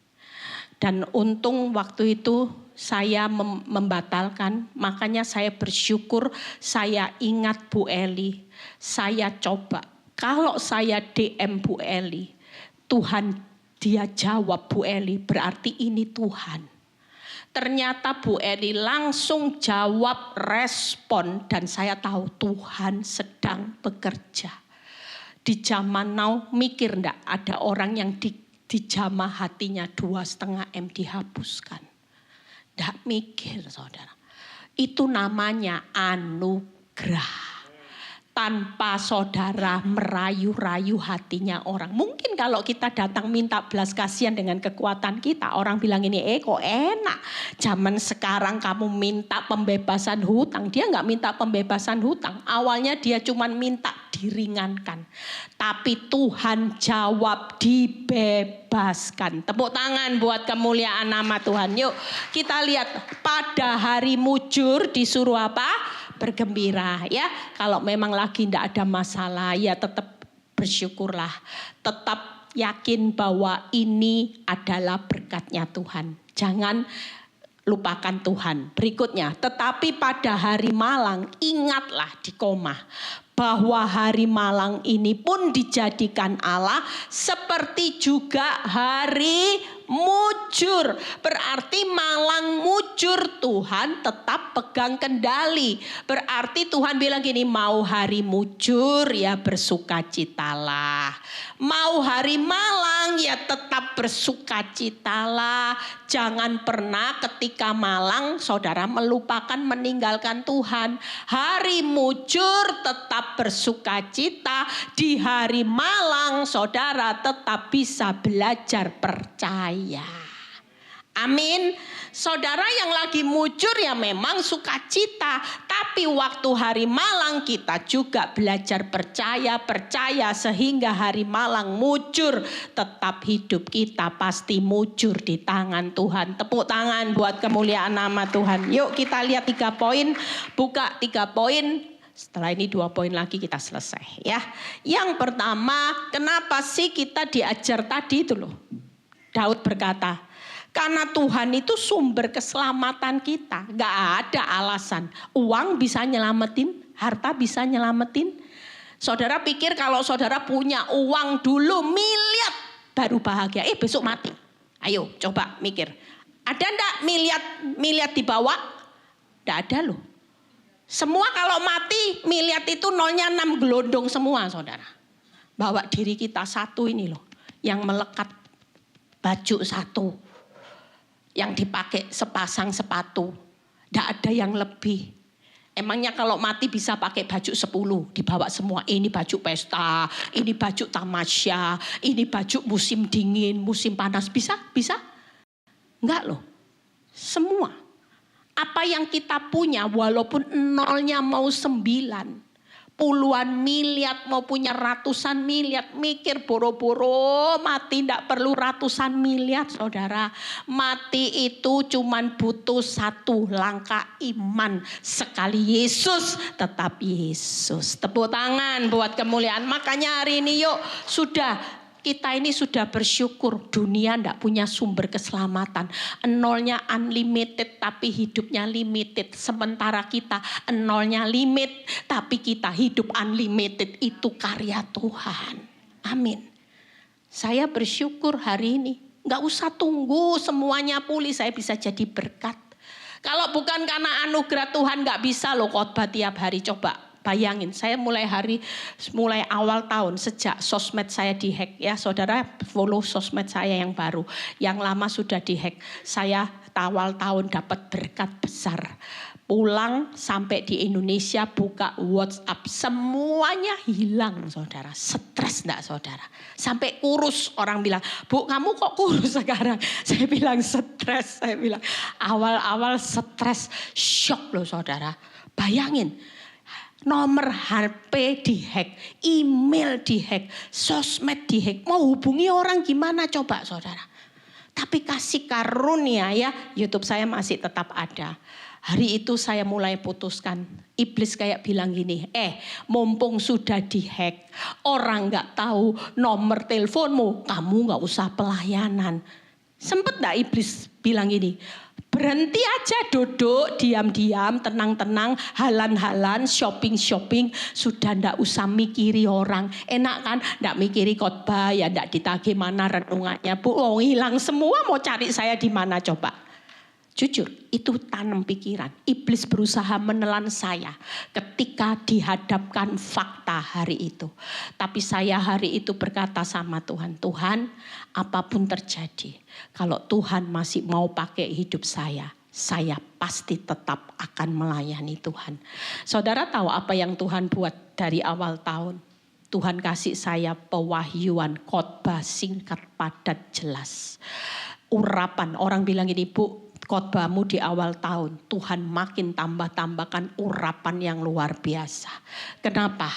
S3: Dan untung waktu itu saya membatalkan. Makanya saya bersyukur, saya ingat Bu Eli. Saya coba, kalau saya DM Bu Eli, Tuhan dia jawab Bu Eli, berarti ini Tuhan. Ternyata Bu Eli langsung jawab, respon, dan saya tahu Tuhan sedang bekerja. Di zaman now mikir enggak ada orang yang dijamah hatinya 2,5M dihapuskan. Enggak mikir saudara. Itu namanya anugerah. Tanpa saudara merayu-rayu hatinya orang. Mungkin kalau kita datang minta belas kasihan dengan kekuatan kita. Orang bilang ini, kok enak. Zaman sekarang kamu minta pembebasan hutang. Dia gak minta pembebasan hutang. Awalnya dia cuma minta diringankan. Tapi Tuhan jawab dibebaskan. Tepuk tangan buat kemuliaan nama Tuhan. Yuk kita lihat pada hari mujur disuruh apa? Bergembira ya. Kalau memang lagi tidak ada masalah ya tetap bersyukurlah. Tetap yakin bahwa ini adalah berkatnya Tuhan. Jangan lupakan Tuhan. Berikutnya, tetapi pada hari malang ingatlah di koma. Bahwa hari malang ini pun dijadikan Allah seperti juga hari mujur. Berarti malang mujur Tuhan tetap pegang kendali. Berarti Tuhan bilang gini, mau hari mujur ya bersukacitalah. Mau hari malang ya tetap bersukacitalah. Jangan pernah ketika malang saudara melupakan meninggalkan Tuhan. Hari mujur tetap bersukacita. Di hari malang saudara tetap bisa belajar percaya. Amin. Saudara yang lagi mujur ya memang sukacita. Tapi waktu hari malang kita juga belajar percaya sehingga hari malang mujur. Tetap hidup kita pasti mujur di tangan Tuhan. Tepuk tangan buat kemuliaan nama Tuhan. Yuk kita lihat 3 poin. Buka 3 poin. Setelah ini 2 poin lagi kita selesai ya. Yang pertama, kenapa sih kita diajar tadi itu loh. Daud berkata, karena Tuhan itu sumber keselamatan kita. Gak ada alasan. Uang bisa nyelamatin, harta bisa nyelamatin. Saudara pikir kalau saudara punya uang dulu miliar baru bahagia. Besok mati. Ayo coba mikir. Ada enggak miliar dibawa? Enggak ada loh. Semua kalau mati miliar itu nolnya 6 gelondong semua saudara. Bawa diri kita satu ini loh. Yang melekat baju satu. Yang dipakai sepasang sepatu. Tidak ada yang lebih. Emangnya kalau mati bisa pakai baju 10. Dibawa semua. Ini baju pesta. Ini baju tamasya. Ini baju musim dingin. Musim panas. Bisa? Bisa? Enggak loh. Semua. Apa yang kita punya walaupun nolnya mau 9. Puluhan miliar, mau punya ratusan miliar, mikir boro-boro mati, tidak perlu ratusan miliar saudara. Mati itu cuman butuh satu langkah iman. Sekali Yesus, tetap Yesus. Tepuk tangan buat kemuliaan. Makanya hari ini yuk, kita ini sudah bersyukur dunia tidak punya sumber keselamatan. Nolnya unlimited tapi hidupnya limited. Sementara kita nolnya limit tapi kita hidup unlimited. Itu karya Tuhan. Amin. Saya bersyukur hari ini. Nggak usah tunggu semuanya pulih, saya bisa jadi berkat. Kalau bukan karena anugerah Tuhan nggak bisa loh khotbah tiap hari. Coba bayangin, saya mulai awal tahun sejak sosmed saya dihack ya, saudara follow sosmed saya yang baru, yang lama sudah dihack. Saya awal tahun dapat berkat besar. Pulang sampai di Indonesia buka WhatsApp, semuanya hilang saudara. Stres enggak saudara? Sampai kurus, orang bilang, "Bu, kamu kok kurus sekarang?" Saya bilang stres, saya bilang awal-awal stres, shock loh saudara. Bayangin. Nomor HP dihack, email dihack, sosmed dihack. Mau hubungi orang gimana coba saudara? Tapi kasih karunia ya, YouTube saya masih tetap ada. Hari itu saya mulai putuskan. Iblis kayak bilang gini, mumpung sudah dihack, orang gak tahu nomor teleponmu, kamu gak usah pelayanan. Sempet gak iblis bilang gini, berhenti aja duduk, diam-diam, tenang-tenang, halan-halan, shopping-shopping. Sudah ndak usah mikiri orang. Enak kan? Ndak mikiri khotbah, ya ndak ditagih mana renungannya. Bu, hilang semua, mau cari saya di mana coba? Jujur, itu tanam pikiran. Iblis berusaha menelan saya ketika dihadapkan fakta hari itu. Tapi saya hari itu berkata sama Tuhan, Tuhan, apapun terjadi, kalau Tuhan masih mau pakai hidup saya pasti tetap akan melayani Tuhan. Saudara tahu apa yang Tuhan buat dari awal tahun? Tuhan kasih saya pewahyuan, khotbah singkat, padat, jelas. Urapan, orang bilang gini, Bu, khotbahmu di awal tahun, Tuhan makin tambahkan urapan yang luar biasa. Kenapa?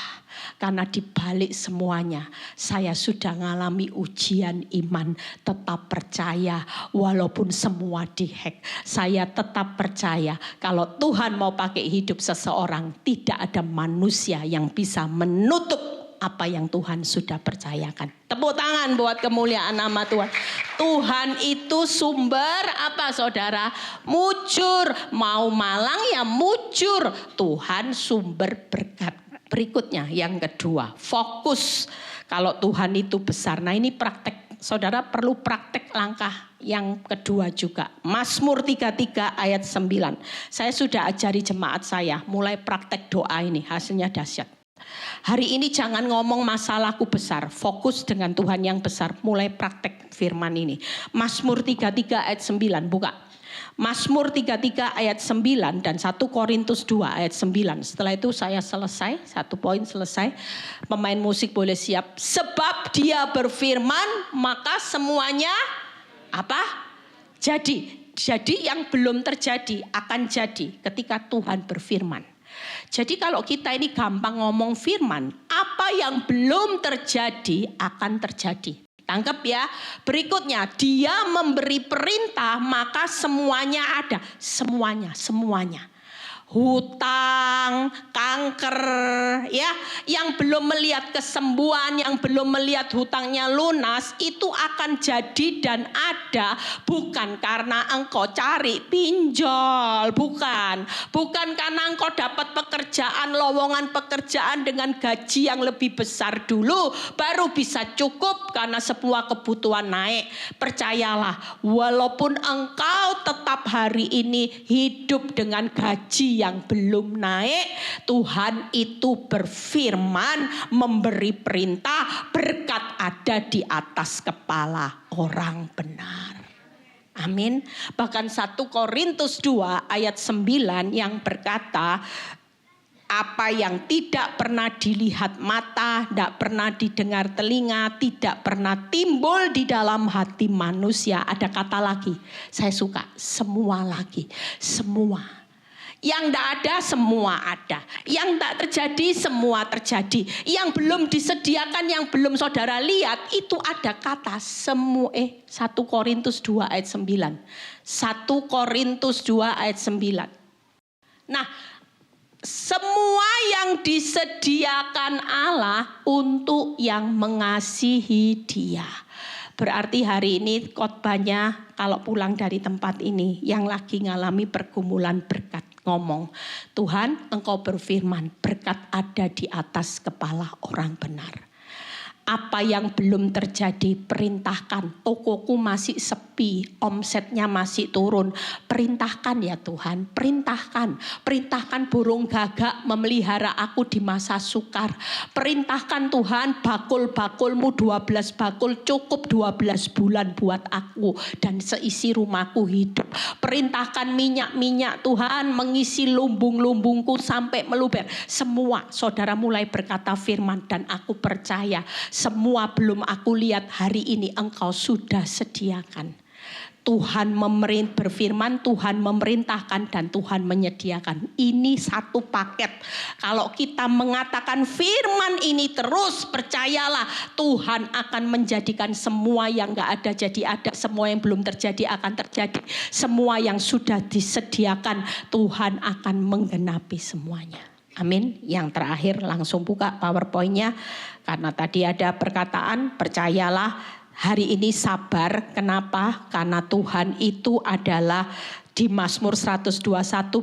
S3: Karena di balik semuanya, saya sudah mengalami ujian iman, tetap percaya walaupun semua dihack. Saya tetap percaya kalau Tuhan mau pakai hidup seseorang, tidak ada manusia yang bisa menutup apa yang Tuhan sudah percayakan. Tepuk tangan buat kemuliaan nama Tuhan. Tuhan itu sumber apa saudara? Mujur. Mau malang ya mujur. Tuhan sumber berkat. Berikutnya yang kedua, fokus. Kalau Tuhan itu besar. Nah ini praktek. Saudara perlu praktek langkah yang kedua juga. Mazmur 33 ayat 9. Saya sudah ajari jemaat saya mulai praktek doa ini. Hasilnya dahsyat. Hari ini jangan ngomong masalahku besar, fokus dengan Tuhan yang besar, mulai praktek firman ini. Mazmur 33 ayat 9, buka. Mazmur 33 ayat 9 dan 1 Korintus 2 ayat 9. Setelah itu saya selesai, 1 poin selesai. Pemain musik boleh siap. Sebab dia berfirman, maka semuanya apa? Jadi yang belum terjadi akan jadi ketika Tuhan berfirman. Jadi kalau kita ini gampang ngomong firman, apa yang belum terjadi akan terjadi. Tangkap ya. Berikutnya, dia memberi perintah maka semuanya ada. Semuanya. Hutang, kanker, ya, yang belum melihat kesembuhan, yang belum melihat hutangnya lunas, itu akan jadi dan ada bukan karena engkau cari pinjol, bukan karena engkau dapat pekerjaan, lowongan pekerjaan dengan gaji yang lebih besar dulu, baru bisa cukup karena sebuah kebutuhan naik. Percayalah, walaupun engkau tetap hari ini hidup dengan gaji yang belum naik, Tuhan itu berfirman, memberi perintah, berkat ada di atas kepala orang benar. Amin. Bahkan 1 Korintus 2 ayat 9 yang berkata, apa yang tidak pernah dilihat mata, tidak pernah didengar telinga, tidak pernah timbul di dalam hati manusia. Ada kata lagi, saya suka, semua lagi, semua. Yang tidak ada semua ada. Yang tidak terjadi semua terjadi. Yang belum disediakan, yang belum saudara lihat, itu ada kata semua. 1 Korintus 2 ayat 9. 1 Korintus 2 ayat 9. Nah, semua yang disediakan Allah untuk yang mengasihi Dia. Berarti hari ini khotbahnya kalau pulang dari tempat ini yang lagi ngalami pergumulan berkat ngomong, Tuhan Engkau berfirman berkat ada di atas kepala orang benar. Apa yang belum terjadi perintahkan, tokoku masih sepi, omsetnya masih turun. Perintahkan ya Tuhan, perintahkan burung gagak memelihara aku di masa sukar. Perintahkan Tuhan bakul-bakulmu 12 bakul cukup 12 bulan buat aku dan seisi rumahku hidup. Perintahkan minyak-minyak Tuhan mengisi lumbung-lumbungku sampai meluber. Semua saudara mulai berkata firman dan aku percaya. Semua belum aku lihat hari ini Engkau sudah sediakan. Tuhan berfirman, Tuhan memerintahkan dan Tuhan menyediakan. Ini satu paket. Kalau kita mengatakan firman ini terus, percayalah Tuhan akan menjadikan semua yang gak ada jadi ada. Semua yang belum terjadi akan terjadi. Semua yang sudah disediakan Tuhan akan menggenapi semuanya. Amin. Yang terakhir langsung buka PowerPoint-nya. Karena tadi ada perkataan, percayalah hari ini sabar. Kenapa? Karena Tuhan itu adalah di Mazmur 121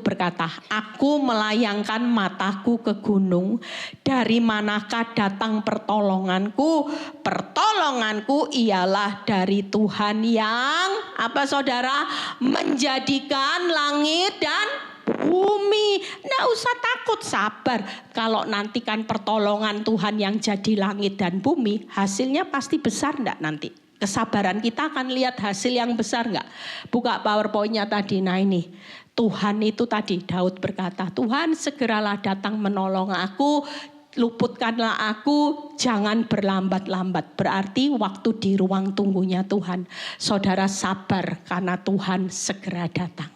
S3: berkata, aku melayangkan mataku ke gunung. Dari manakah datang pertolonganku? Pertolonganku ialah dari Tuhan yang, apa saudara? Menjadikan langit dan bumi. Nggak usah takut, sabar. Kalau nanti kan pertolongan Tuhan yang jadi langit dan bumi, hasilnya pasti besar enggak nanti? Kesabaran kita akan lihat hasil yang besar enggak? Buka PowerPoint-nya tadi. Nah ini, Tuhan itu tadi Daud berkata, Tuhan segeralah datang menolong aku, luputkanlah aku, jangan berlambat-lambat. Berarti waktu di ruang tunggunya Tuhan, saudara sabar karena Tuhan segera datang.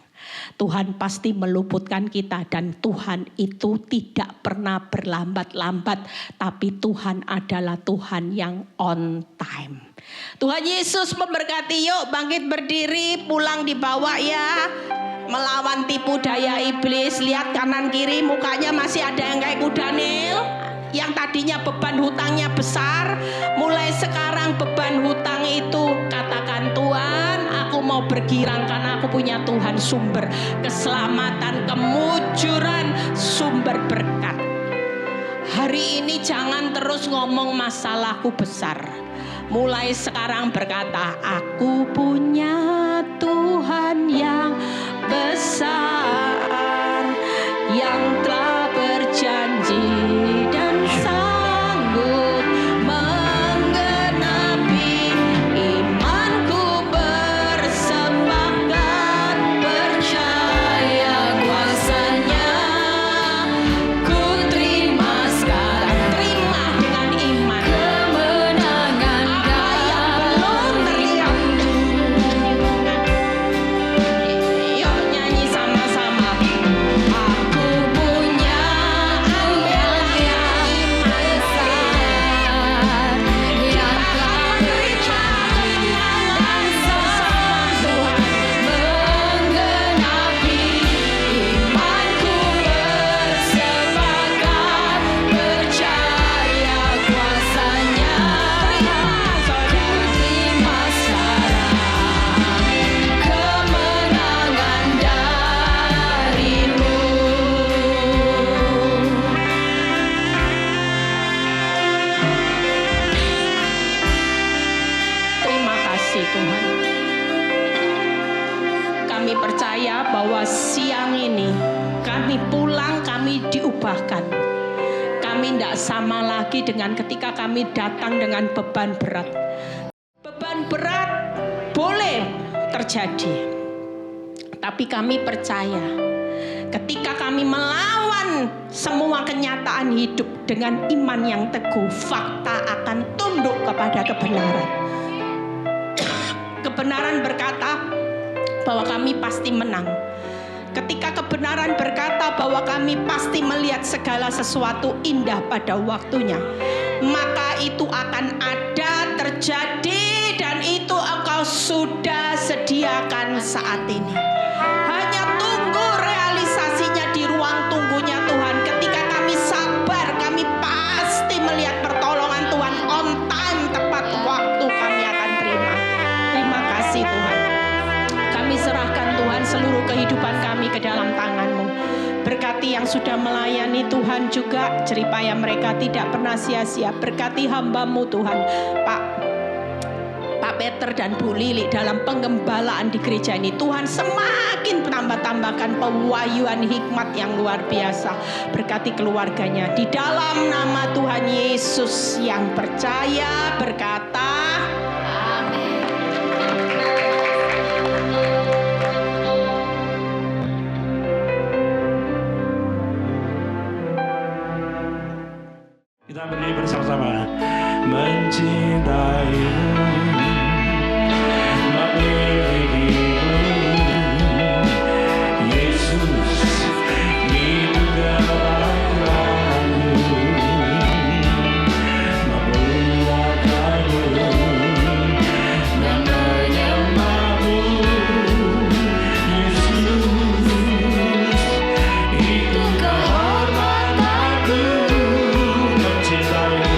S3: Tuhan pasti meluputkan kita dan Tuhan itu tidak pernah berlambat-lambat, tapi Tuhan adalah Tuhan yang on time. Tuhan Yesus memberkati. Yuk bangkit berdiri, pulang dibawa ya. Melawan tipu daya iblis. Lihat kanan kiri mukanya masih ada yang kayak kuda Nil. Yang tadinya beban hutangnya besar, mulai sekarang beban hutang itu katakan Tuhan, aku mau bergirang karena aku punya Tuhan sumber keselamatan, kemujuran, sumber berkat. Hari ini jangan terus ngomong masalahku besar. Mulai sekarang berkata, aku punya Tuhan yang besar, yang telah berjanji dan sanggup menggenapi imanku, bersepakat percaya kuasanya. Ku terima sekarang, terima dengan iman kemenangan yang belum terlihat. Yuk nyanyi sama-sama. Aku punya Allah yang besar, yang telah berjanji dan sanggup menggenapi imanku, bersepakat percaya kuasanya. Terima sekarang kemenangan darimu. Terima kasih Tuhan. Kami percaya bahwa siang ini kami pulang, kami diubahkan. Kami tidak sama lagi dengan ketika kami datang dengan beban berat. Beban berat boleh terjadi, tapi kami percaya ketika kami melawan semua kenyataan hidup dengan iman yang teguh, fakta akan tunduk kepada kebenaran. Kebenaran berkata bahwa kami pasti menang. Ketika kebenaran berkata bahwa kami pasti melihat segala sesuatu indah pada waktunya, maka itu akan ada, terjadi, dan itu Engkau sudah sediakan saat ini. Hanya tunggu realisasinya di ruang tunggunya Tuhan. Ketika kami sabar, kami pasti melihat pertolongan Tuhan on time, tepat waktu kami akan terima. Terima kasih Tuhan. Kami serahkan Tuhan seluruh kehidupan kami ke dalam tangan-Mu. Berkati yang sudah melayani Tuhan juga, jeripaya mereka tidak pernah sia-sia. Berkati hamba-Mu Tuhan, Pak Peter dan Bu Lili dalam penggembalaan di gereja ini. Tuhan semakin tambahkan pewahyuan hikmat yang luar biasa. Berkati keluarganya. Di dalam nama Tuhan Yesus yang percaya berkata, amin.
S2: Kita berdiri bersama-sama. Mencintaimu, memilikimu, Yesus, itu galakanmu, memuliakanmu dan menyembahmu, Yesus, itu kehormatanku. Mencintaimu,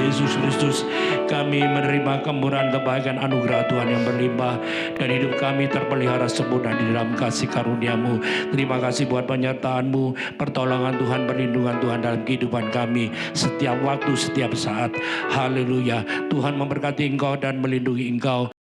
S2: Yesus Kristus, kami menerima kemurahan kebaikan anugerah Tuhan yang berlimpah, dan hidup kami terpelihara sempurna di dalam kasih karunia-Mu. Terima kasih buat penyertaan-Mu, pertolongan Tuhan, perlindungan Tuhan dalam kehidupan kami setiap waktu, setiap saat. Haleluya. Tuhan memberkati Engkau dan melindungi Engkau.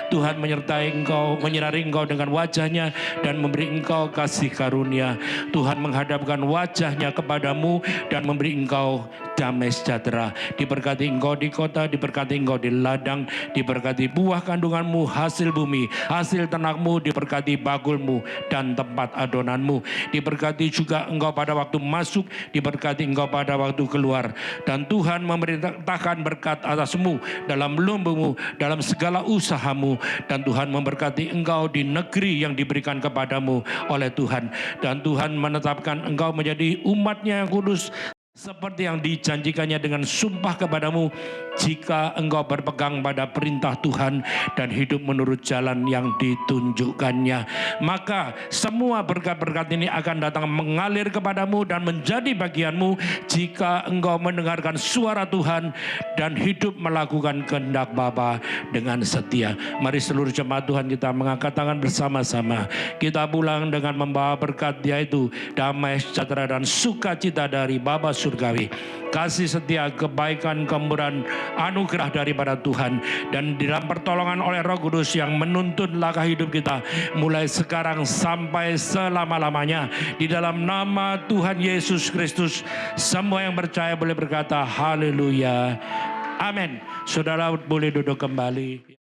S2: Tuhan menyertai Engkau, menyinari Engkau dengan wajah-Nya dan memberi Engkau kasih karunia. Tuhan menghadapkan wajah-Nya kepadamu dan memberi Engkau damai sejahtera. Diberkati Engkau di kota, diberkati Engkau di ladang, diberkati buah kandunganmu, hasil bumi, hasil ternakmu, diberkati bagulmu dan tempat adonanmu. Diberkati juga Engkau pada waktu masuk, diberkati Engkau pada waktu keluar. Dan Tuhan memerintahkan berkat atasmu dalam lumbumu, dalam segala usahamu. Dan Tuhan memberkati engkau di negeri yang diberikan kepadamu oleh Tuhan. Dan Tuhan menetapkan engkau menjadi umat-Nya yang kudus, seperti yang dijanjikannya dengan sumpah kepadamu, jika engkau berpegang pada perintah Tuhan dan hidup menurut jalan yang ditunjukkannya. Maka semua berkat-berkat ini akan datang mengalir kepadamu dan menjadi bagianmu jika engkau mendengarkan suara Tuhan dan hidup melakukan kehendak Bapa dengan setia. Mari seluruh jemaat Tuhan kita mengangkat tangan bersama-sama. Kita pulang dengan membawa berkat, yaitu damai, sejahtera dan sukacita dari Bapa surgawi, kasih setia, kebaikan, kemurahan, anugerah daripada Tuhan, dan di dalam pertolongan oleh Roh Kudus yang menuntun langkah hidup kita mulai sekarang sampai selama-lamanya. Di dalam nama Tuhan Yesus Kristus, semua yang percaya boleh berkata haleluya, amin. Saudara boleh duduk kembali.